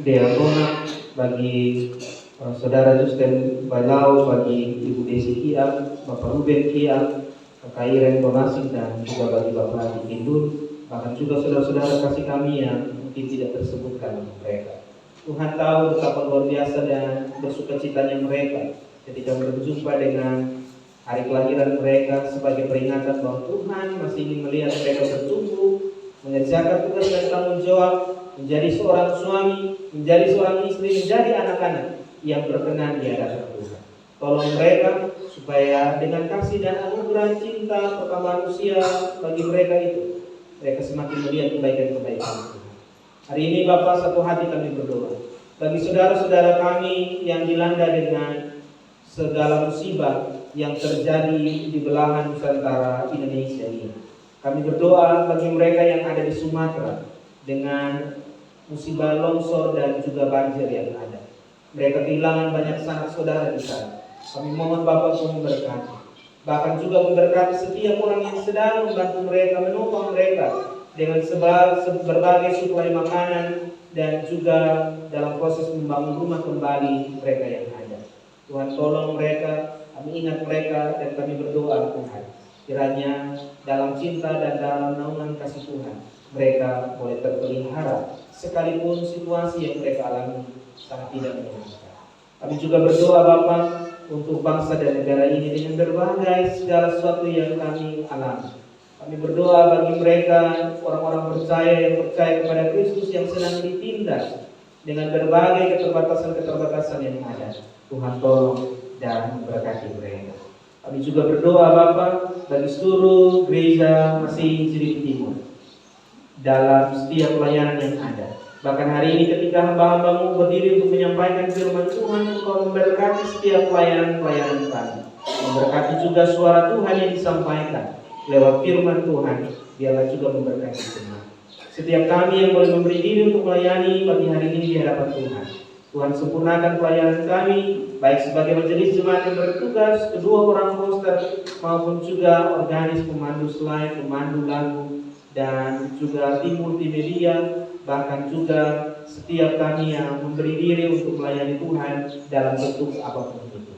Dea Tona, bagi Saudara Justin Balau, bagi Ibu Desi Kiak, Bapak Ruben Kiak, Kakak Iren Donasi, dan juga bagi Bapak Adi Indul, bahkan juga saudara-saudara kasih kami yang mungkin tidak tersebutkan mereka. Tuhan tahu betapa luar biasa dan bersukacitanya mereka ketika berjumpa dengan hari kelahiran mereka sebagai peringatan bahwa Tuhan masih ingin melihat mereka bertumbuh, mengerjakan tugas dan tanggung jawab menjadi seorang suami, menjadi seorang istri, menjadi anak-anak yang berkenan di hadapan Tuhan. Tolong mereka supaya dengan kasih dan anugerah cinta pertambahan usia bagi mereka itu, mereka semakin melihat kebaikan-kebaikan Tuhan. Hari ini Bapa, satu hati kami berdoa bagi saudara-saudara kami yang dilanda dengan segala musibah yang terjadi di belahan Nusantara Indonesia ini. Kami berdoa bagi mereka yang ada di Sumatera dengan musibah longsor dan juga banjir yang ada. Mereka kehilangan banyak sanak saudara di sana. Kami mohon Bapa untuk memberkati, bahkan juga memberkati setiap orang yang sedang membantu mereka, menopang mereka dengan berbagai suplai makanan dan juga dalam proses membangun rumah kembali mereka yang ada. Tuhan tolong mereka, kami ingat mereka dan kami berdoa Tuhan, kiranya dalam cinta dan dalam naungan kasih Tuhan mereka boleh terpelihara sekalipun situasi yang mereka alami sangat tidak menyenangkan. Kami juga berdoa Bapa untuk bangsa dan negara ini dengan berbagai segala sesuatu yang kami alami. Kami berdoa bagi mereka, orang-orang percaya yang percaya kepada Kristus yang sedang ditindas dengan berbagai keterbatasan-keterbatasan yang ada. Tuhan tolong dan memberkati mereka. Kami juga berdoa Bapa bagi seluruh gereja Masih Cilincing Timur dalam setiap pelayanan yang ada. Bahkan hari ini ketika hamba-hambamu berdiri untuk menyampaikan firman Tuhan, Engkau memberkati setiap pelayanan-pelayanan kami. Memberkati juga suara Tuhan yang disampaikan lewat firman Tuhan, biarlah juga memberkati semua. Setiap kami yang boleh memberi diri untuk melayani pagi hari ini di hadapan Tuhan, Tuhan sempurnakan pelayanan kami, baik sebagai majelis jemaat yang bertugas, kedua orang poster, maupun juga organis, pemandu slide, pemandu lagu, dan juga tim multimedia, bahkan juga setiap kami yang memberi diri untuk melayani Tuhan dalam bentuk apapun itu.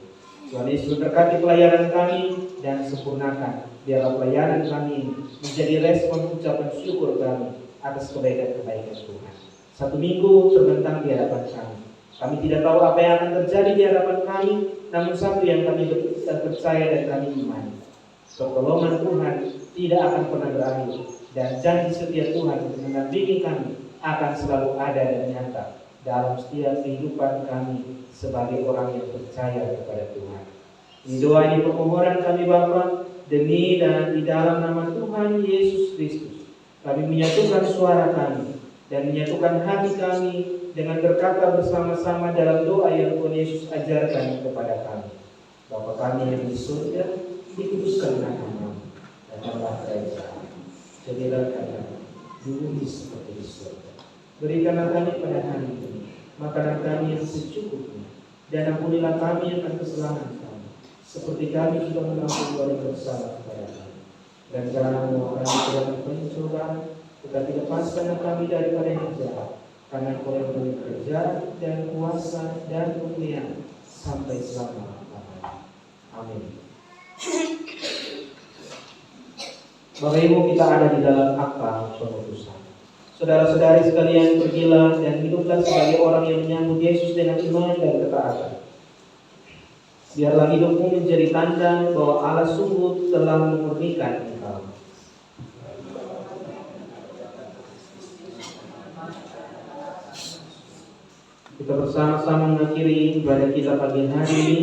Tuhan Yesus berkati pelayanan kami dan sempurnakan, biarlah pelayanan kami menjadi respon ucapan syukur kami atas kebaikan-kebaikan Tuhan. Satu minggu terbentang di hadapan kami. Kami tidak tahu apa yang akan terjadi di hadapan kami, namun satu yang kami percaya dan kami imani, pertolongan Tuhan tidak akan pernah berakhir, dan janji setia Tuhan untuk mendampingi kami akan selalu ada dan nyata dalam setiap kehidupan kami sebagai orang yang percaya kepada Tuhan. Ini doa, ini permohonan kami Bapa, demi dan di dalam nama Tuhan Yesus Kristus. Kami menyatukan suara kami dan menyatukan hati kami dengan berkata bersama-sama dalam doa yang Tuhan Yesus ajarkan kepada kami. Bapa kami yang di surga, dikuduskan namamu, datanglah kerajaan-Mu, jadilah kehendakmu di bumi seperti di surga. Berikanlah kami pada hari ini makanan kami yang secukupnya, dan ampunilah kami akan kesalahan kami, seperti kami juga mengampuni orang bersalah kepada kami. Dan jangan membawa kami ke dalam pencobaan, tetapi lepaskanlah kami daripada yang jahat, karena Engkau yang memiliki kerajaan dan kuasa dan kemuliaan sampai selama-lamanya. Amin. Bapak Ibu, kita ada di dalam akta pengutusan. Saudara-saudari sekalian, pergilah dan hiduplah sebagai orang yang menyambut Yesus dengan iman dan ketaatan. Biarlah hidupmu menjadi tanda bahwa Allah sungguh telah memurnikan engkau. Kita bersama-sama mengakhiri ibadah kita pagi hari ini.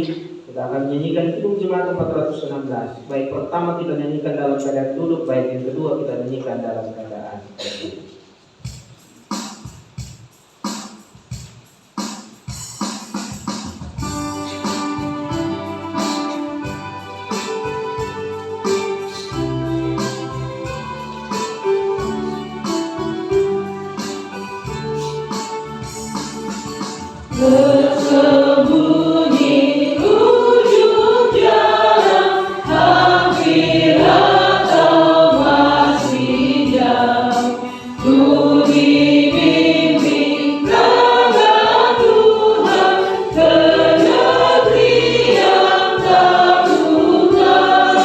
Kita akan menyanyikan Kidung Jemaat 416. Baik pertama kita nyanyikan dalam keadaan duduk, baik yang kedua kita nyanyikan dalam keadaan berdiri. Bersembunyi ujung jalan, hampir atau masih jauh, ku dibimbing tangan Tuhan ke negeri yang tak bukan.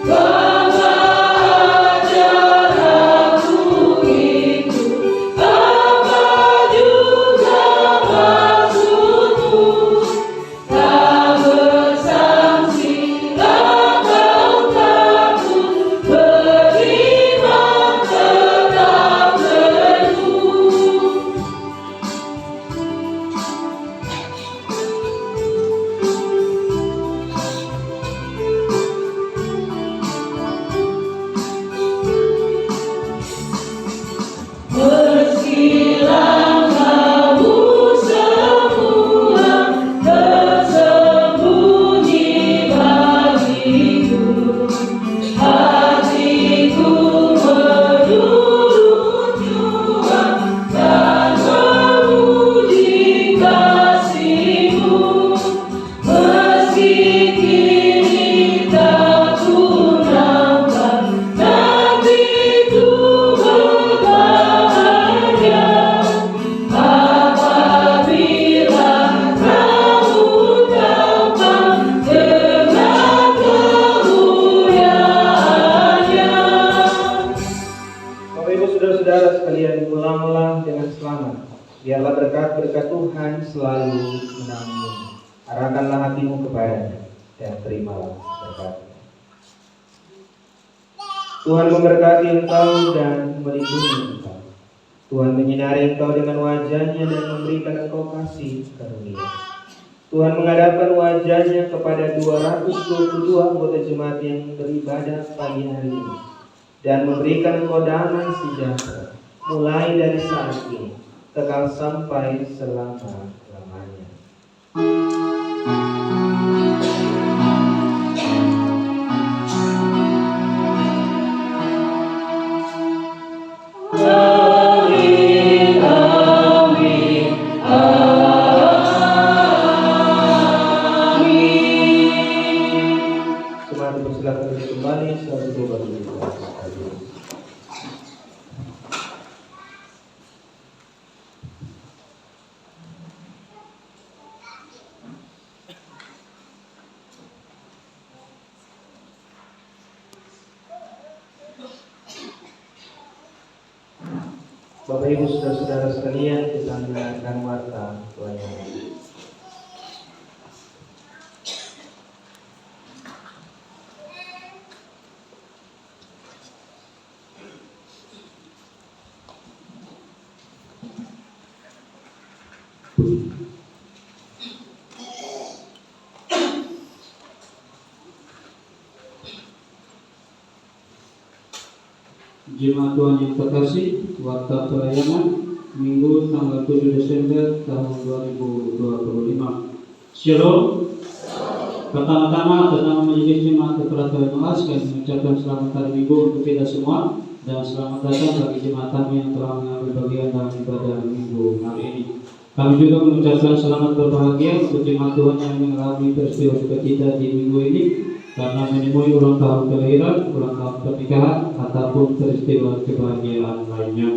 Bangga ajar aku ikut, apa juga masuk. Biarlah berkat-berkat Tuhan selalu menaungimu. Arahkanlah hatimu kepadanya dan terimalah berkat-Nya. Tuhan memberkati engkau dan melindungi engkau. Tuhan menyinari engkau dengan wajah-Nya dan memberikan engkau kasih karunia. Tuhan menghadapkan wajah-Nya kepada 222 anggota jemaat yang beribadah pagi hari ini dan memberikan engkau damai sejahtera mulai dari saat ini kekal sampai selama-lamanya. Semangat bersilakan kembali selalu doa kita. Bapak Ibu saudara-saudara sekalian, kita mendengarkan warta pelayanan. Jemaat Tuhan yang terkasih, warta pelayanan Minggu tanggal 7 Desember tahun 2025. Shalom. Pertama-tama atas nama Majelis Jemaat Keperaturan Maas, kami mengucapkan selamat hari Minggu untuk kita semua dan selamat datang bagi jemaat kami yang telah mengambil bagian dalam ibadah Minggu hari ini. Kami juga mengucapkan selamat berbahagia untuk jemaat Tuhan yang mengalami peristiwa sukacita di minggu ini karena menemui ulang tahun kelahiran, ulang tahun pernikahan, ataupun peristiwa kebahagiaan lainnya.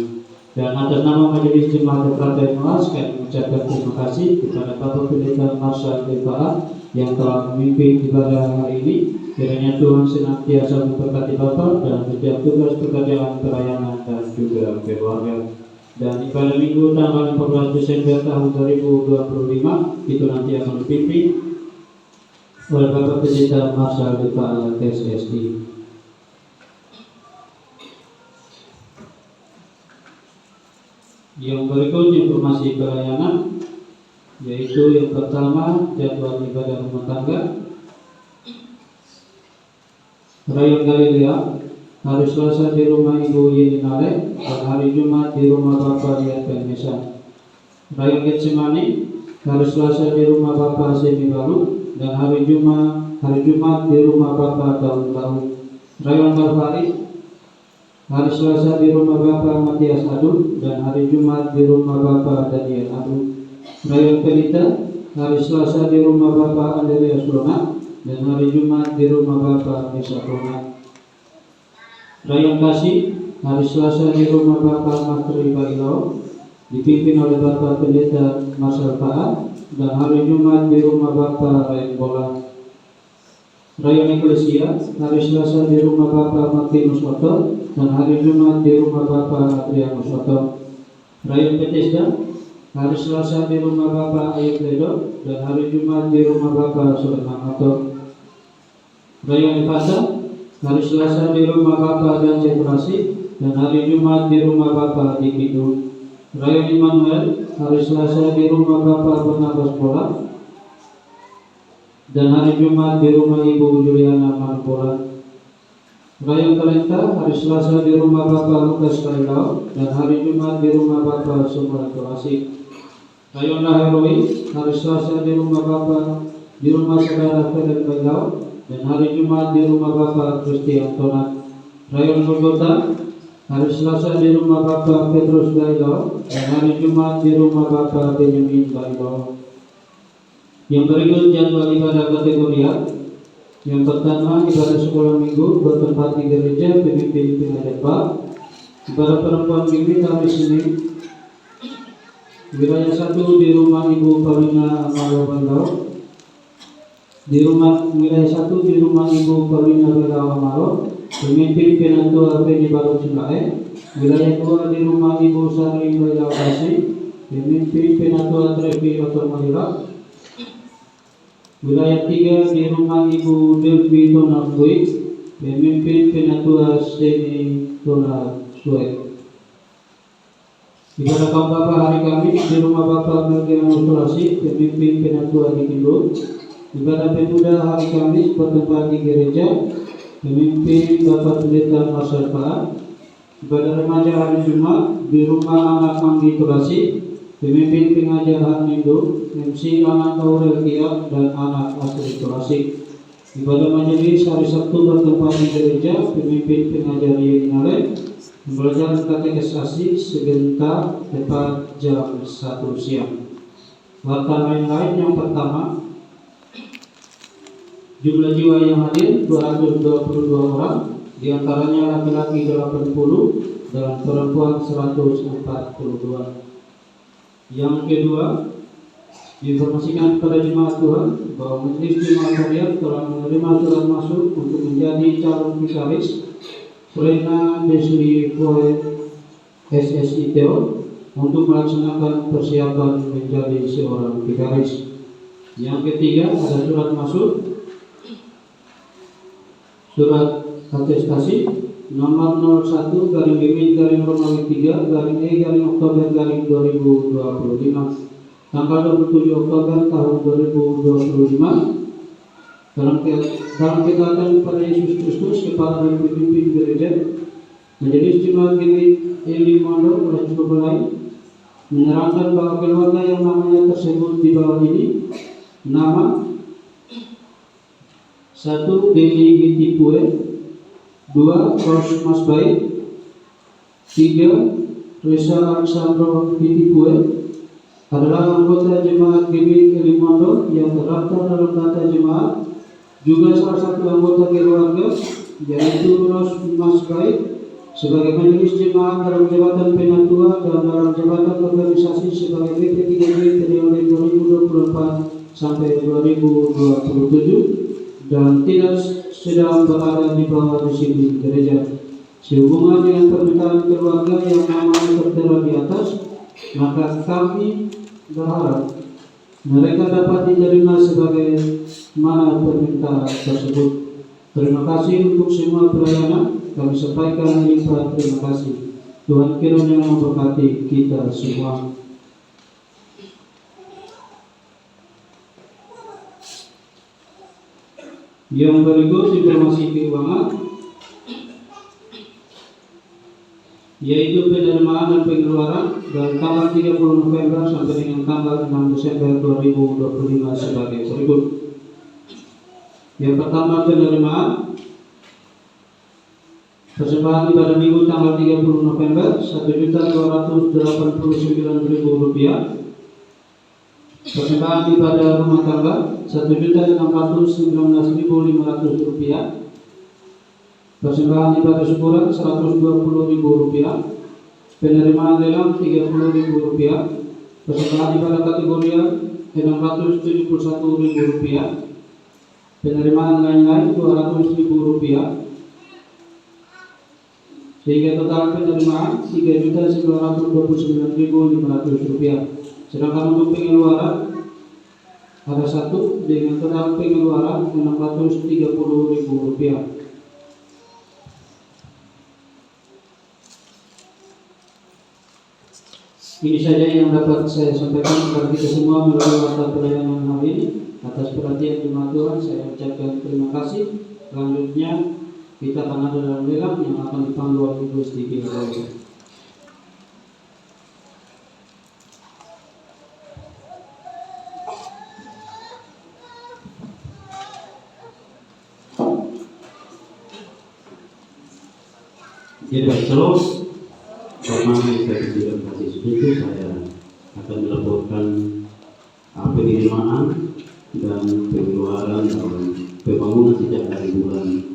Dan atas nama Majelis Jemaat Keperaturan Maas, kami mengucapkan terima kasih kepada Bapak Pendeta Marshal Devara yang telah memimpin ibadah hari ini. Kiranya Tuhan senantiasa memberkati Bapak dalam setiap tugas pekerjaan, pelayanan, dan juga keluarga. Dan ibadah Minggu tanggal 14 Desember tahun 2025 itu nanti akan dipimpin oleh Bapak Pendeta Marshal Devara SSI. Yang berikut informasi pelayanan, yaitu yang pertama jadwal ibadah rumah tangga. Rayon Galilea hari Selasa di rumah Ibu Yeni Nale dan hari Jumat di rumah Bapak Liat Penmesa. Rayon Getsemani hari Selasa di rumah Bapak Semi Baru dan hari Jumat di rumah Bapak Daun Tahu. Rayon Kalvari hari Selasa di rumah Bapak Matias Adu dan hari Jumat di rumah Bapak Daniel Adu. Rayon Pelita hari Selasa di rumah Bapak Andreas Lona dan hari Jumat di rumah Bapak Mesa Lona. Rayon Kasih hari Selasa di rumah Bapak Matri Bailau dipimpin oleh Bapak Pendeta Marshal Faat dan hari Jumat di rumah Bapak Rayon Bola. Rayon Eklesia hari Selasa di rumah Bapak Martinus Oto dan hari Jumat di rumah Bapak Adrianus Oto. Rayon Bethesda hari Selasa di rumah Bapak Ayub Ledo dan hari Jumat di rumah Bapak Sulaiman Oto. Rayon Evasa hari Selasa di rumah Bapak dan Cetrasi dan hari Jumat di rumah Bapak Dikidu. Rayon Immanuel hari Selasa di rumah Bapak Barnabas Bola dan hari Jumat di rumah Ibu Juliana Manpola. Rayon Talenta hari Selasa di rumah Bapak Lukas Kailau dan hari Jumat di rumah Bapak Sumarto Asik. Rayon Laheroi hari Selasa di rumah Saudara Feder Kailau dan hari Jumat di rumah Bapak Kristian Tonat. Rayon Golgota hari Selasa di rumah Bapak Petrus Kailau dan hari Jumat di rumah Bapak Benjamin Kailau. Yang berikut jadwal ibadah kategorial. Yang pertama, ibadah sekolah minggu bertempat di gereja PPP Pinadet Pak. Ibadah perempuan minggu hari Senin wilayah 1 di rumah Ibu Paulina Amalo Bandau. Di rumah wilayah 1 di rumah Ibu Paulina Amalo, pemimpin Penantua Peni Baru Sungai. Wilayah 2 di rumah Ibu Sari Bailao Kasih. Pemimpin Penatua Trevi Otomalira. Wilayah 3 di rumah Ibu Devi Tonakui, pemimpin Penatua Seni Tona Suek. Ibadah Bapak hari Kamis di rumah Bapak Melkiano Sulasi, pemimpin Penatua di Kindo. Ibadah Pemuda hari Kamis bertempat di gereja, pemimpin Bapak Pendeta Marcel Pak. Ibadah Remaja hari Jumat di rumah anak Anggi Tulasi, pemimpin pengajar Hanindo, MC anak Aurel Kia dan anak Astri Tulasi. Ibadah majelis hari Sabtu bertempat di gereja, pemimpin pengajar Yenale, pembelajaran katekisasi sebentar tepat jam 1 siang. Warta lain-lain yang pertama, jumlah jiwa yang hadir 222 orang, di antaranya laki-laki 80 dan perempuan 142. Yang kedua, diinformasikan kepada jemaat Tuhan bahwa Majelis Jemaat Harian telah menerima surat masuk untuk menjadi calon vikaris Frena Desli Foy SSI Teo untuk melaksanakan persiapan menjadi seorang vikaris. Yang ketiga, ada surat masuk, surat atestasi nomor 01-Romawi 3-Oktober 2025 tanggal 27 Oktober tahun 2025 dalam ketaatan kepada Yesus Kristus, kepala dan pemimpin gereja Majelis Jemaat Eli Mondo oleh Cukup menerangkan bahwa keluarga yang namanya tersebut di bawah ini: nama 1. Deli Gitipue, 2. Ros Masbai, 3. Reza Alexandro Gitipue adalah anggota jemaat GBI Elimondo yang terdaftar dalam data jemaat, juga salah satu anggota keluarga yaitu Ros Masbai sebagai majelis jemaat dalam jabatan penatua dan dalam jabatan organisasi sebagai BP3G periode 2024 sampai 2027 dan tidak sedang berada di bawah disiplin gereja. Sehubungan dengan permintaan keluarga yang namanya tertera di atas, maka kami berharap mereka dapat diterima sebagai mana permintaan tersebut. Terima kasih untuk semua pelayanan. Kami sampaikan limpah terima kasih. Tuhan kiranya memberkati kita semua. Yang berikut informasi keuangan, yaitu penerimaan dan pengeluaran dari tanggal 30 November sampai dengan tanggal 6 Desember 2025 sebagai berikut. Yang pertama, penerimaan persembahan ibadah minggu tanggal 30 November Rp1.289.000. Persembahan ibadah rumah tangga Rp1.619.500. Persembahan ibadah syukuran Rp120.000. Penerimaan lelang Rp30.000. Persembahan ibadah kategorial Rp671.000. Penerimaan lain-lain Rp200.000. Sehingga total penerimaan Rp3.929.500. Sedangkan untuk pengeluaran ada satu dengan total pengeluaran Rp630.000. Ini saja yang dapat saya sampaikan kepada kita semua melalui warta pelayanan hari ini. Atas perhatian jemaat Tuhan, saya ucapkan terima kasih. Selanjutnya kita akan ada dalam lelang yang akan dipandu oleh Gusti Pilih. Ya, terus pertama saya tidak kasih sedikit, saya akan melaporkan penerimaan dan pengeluaran pembangunan sejak dari bulan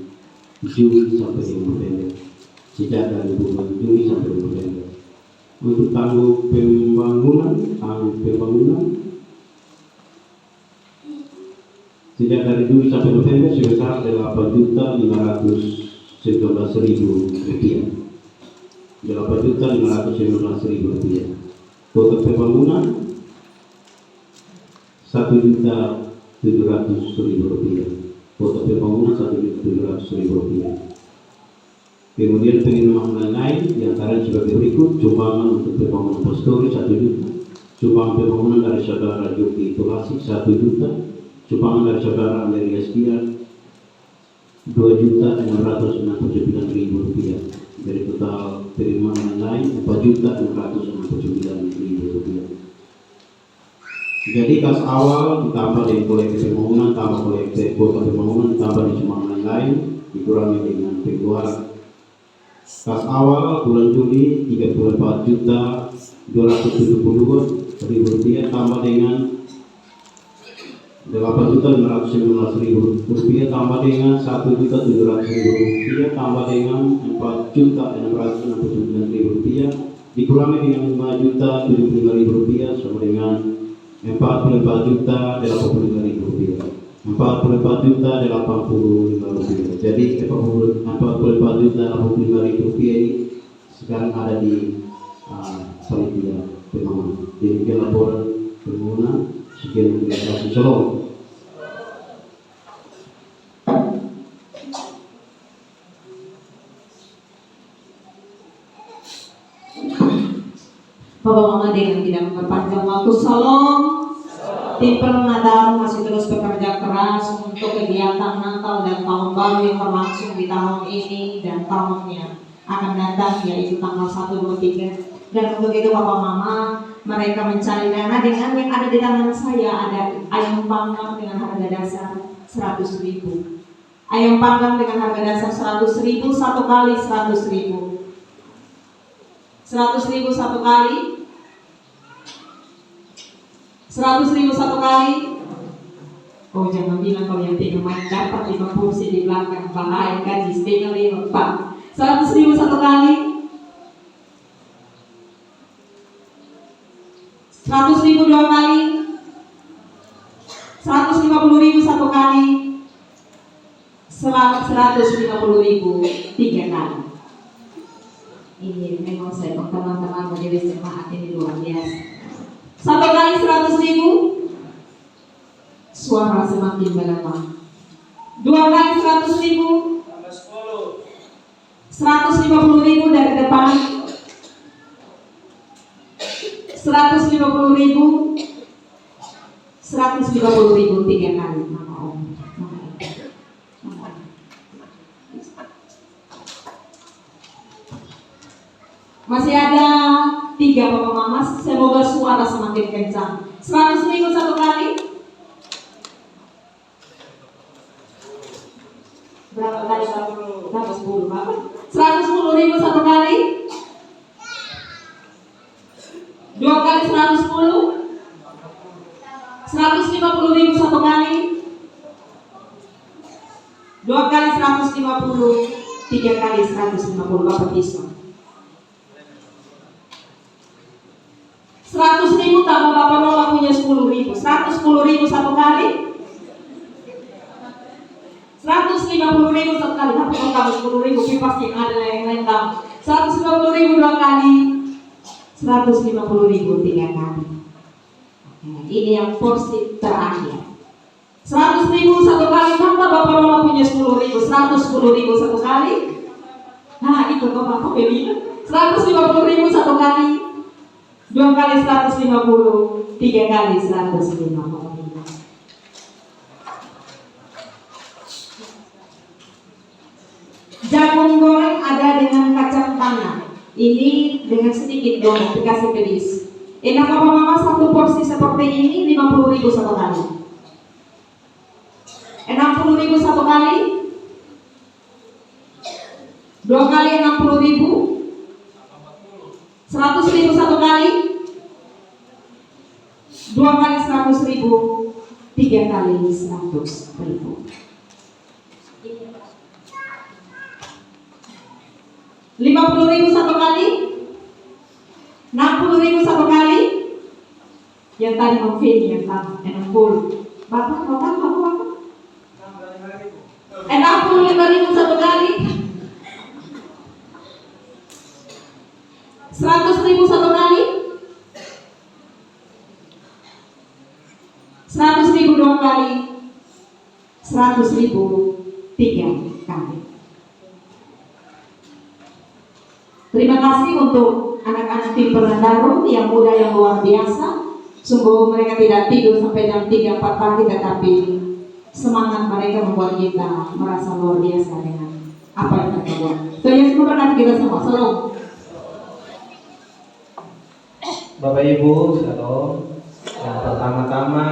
Juli sampai November. Sejak dari bulan Juli sampai November. Untuk tanggung pembangunan sejak dari Juli sampai November sebesar Rp8.519.000. Rp8.519.000. Kota pembangunan Rp1.700.000. Kota pembangunan Rp1.700.000. Kemudian pengiriman lain-lain diantara sebagai berikut: sumbangan untuk pembangunan pastori 1 juta, sumbangan pembangunan dari saudara Yogi Tulasi 1 juta, sumbangan dari saudara Ameria Setia Rp2.669.000. Dari total penerimaan lain Rp4.669.000. Jadi kas awal ditambah dengan kolektif pembangunan, tambah kolektif kota pembangunan, ditambah di sumbangan lain dikurangi dengan pengeluaran. Kas awal bulan Juli Rp34.272.000, tambah dengan Rp8.519.000, tambah dengan Rp1.700.000, tambah dengan Rp4.669.000, dikurangi dengan Rp5.075.000 sama dengan Rp44.085.000. Rp44.085.000. Jadi Rp44.085.000 ini sekarang ada di panitia pembangunan. Demikian laporan pembangunan. Sekian, terima kasih. Shalom. Bapak Mama dengan tidak memperpanjang waktu, Shalom. Tim Perenadar masih terus bekerja keras untuk kegiatan Natal dan Tahun Baru yang berlangsung di tahun ini dan tahunnya akan datang, yaitu tanggal 1, 2, 3. Dan untuk itu Bapak Mama, mereka mencari dana dengan yang ada di tangan saya. Ada ayam panggang dengan harga dasar 100.000. Ayam panggang dengan harga dasar 100.000 satu kali 100.000. 100.000 satu kali. 100.000 satu kali. Oh, jangan bilang kalau yang pegang mic dapat 5 kursi di belakang. Bahaya, gaji setengah 5, Pak. 100.000 satu kali. 100.000 dua kali. 150.000 satu kali. 150.000 tiga kali. Ini memang saya teman-teman majelis jemaat ini luar biasa. Satu kali 100.000, suara semakin melemah. Dua kali 100.000, 150.000 dari depan. 150.000, 150.000 tiga kali. Mama Om. Masih ada 3 Bapak Mama, semoga suara semakin kencang. 100.000 satu kali. Berapa kali? Berapa? 10 Bapak? 110.000 satu kali. 2 kali 110. 150.000 satu kali. 2 kali 150. 3 kali 150. Bapak bisa. 100.000 tambah Bapak Mama punya 10.000. 110.000 satu kali. 150.000 satu kali. Tapi kalau kamu 10.000 pasti ada yang lain tahu. 150.000 dua kali. 150.000 tiga kali. Ini yang porsi terakhir. 100.000 satu kali tambah Bapak Mama punya 10.000. 110.000 satu kali. Nah itu Bapak bilang 150.000 satu kali. 2 kali 150, 3 kali 150. Jagung goreng ada dengan kacang tanah. Ini dengan sedikit goreng, dikasih pedis. Enak Bapak Mama, satu porsi seperti ini 50.000 satu kali. 60.000 satu kali. 2 kali 60.000. 100.000 satu kali. 2 kali 100.000. 3 kali 100.000. 50.000 satu kali. 60.000 satu kali. Yang tadi mungkin yang tadi 60. Bapak 65.000 satu kali. 100.000 satu kali. 100.000 2 kali, 100.000 3 kali. Terima kasih untuk anak-anak tim Pengandaru yang muda yang luar biasa. Sungguh mereka tidak tidur sampai jam 3-4 pagi, tetapi semangat mereka membuat kita merasa luar biasa dengan apa yang mereka buat. So, Yesus memberkati kita semua. Shalom. Bapak Ibu, shalom. Yang pertama-tama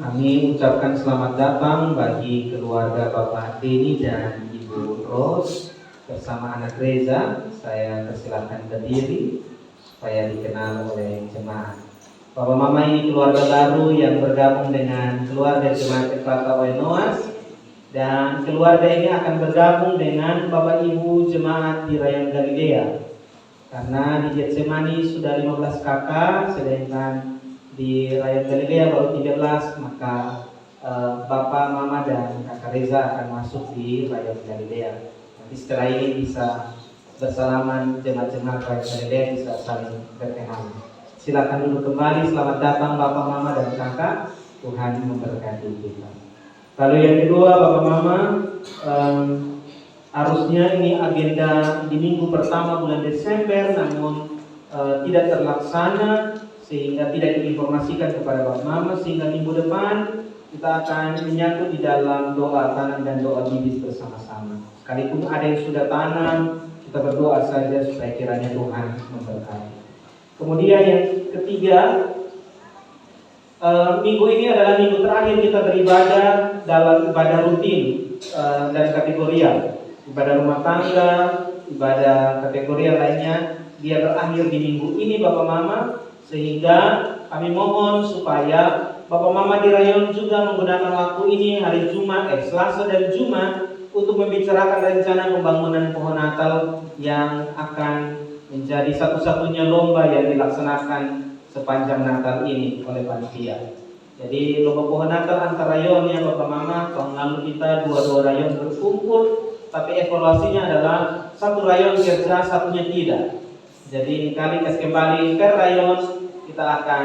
kami ucapkan selamat datang bagi keluarga Bapak Denny dan Ibu Rose bersama anak Reza. Saya persilakan berdiri supaya dikenal oleh jemaat. Bapak Mama ini keluarga baru yang bergabung dengan keluarga Jemaat Efrata Oenoas, dan keluarga ini akan bergabung dengan Bapak Ibu jemaat di Rayon Galilea. Karena di Getsemani sudah 15 kakak, sedangkan di Rayon Galilea baru 13, maka Bapak, Mama, dan Kakak Reza akan masuk di Rayon Galilea. Nanti setelah ini bisa bersalaman, jemaat-jemaat Rayon Galilea bisa saling berkenalan. Silakan duduk kembali. Selamat datang Bapak, Mama, dan Kakak. Tuhan memberkati kita. Lalu yang kedua, Bapak, Mama, harusnya ini agenda di minggu pertama bulan Desember, namun tidak terlaksana sehingga tidak diinformasikan kepada Bapak, Mama, sehingga minggu depan kita akan menyatu di dalam doa tanam dan doa bibit bersama-sama. Sekalipun ada yang sudah tanam, kita berdoa saja supaya kiranya Tuhan memberkati. Kemudian yang ketiga, minggu ini adalah minggu terakhir kita beribadah dalam ibadah rutin dan kategorial. Ibadah rumah tangga, ibadah kategorial lainnya, dia berakhir di minggu ini Bapak Mama, sehingga kami mohon supaya Bapak Mama di Rayon juga menggunakan waktu ini hari Jumat, Selasa dan Jumat untuk membicarakan rencana pembangunan pohon Natal yang akan menjadi satu-satunya lomba yang dilaksanakan sepanjang Natal ini oleh panitia. Jadi lomba pohon Natal antar rayon ya Bapak Mama, tahun lalu kita dua rayon berkumpul, tapi evaluasinya adalah satu rayon kerja, satunya tidak. Jadi kali kembali ke rayon kita akan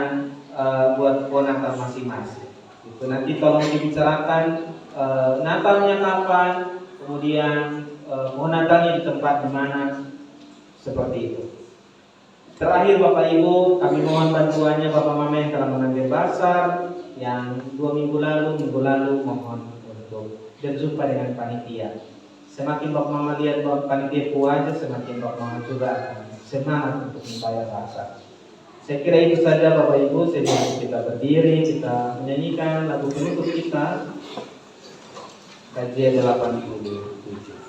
buat pohon Natal masing-masing. Itu nanti tolong dibicarakan Natalnya kapan, kemudian pohon Natalnya di tempat di mana. Seperti itu. Terakhir Bapak Ibu, kami mohon bantuannya Bapak Mama yang telah mengambil basar yang 2 minggu lalu mohon untuk berjumpa dengan panitia. Semakin Bapak Mama lihat bahwa panitia puas, semakin Bapak Mama juga akan semangat untuk membayar basar. Saya kira itu saja Bapak Ibu. Sebelum kita berdiri, kita menyanyikan lagu penutup kita, kajian 87.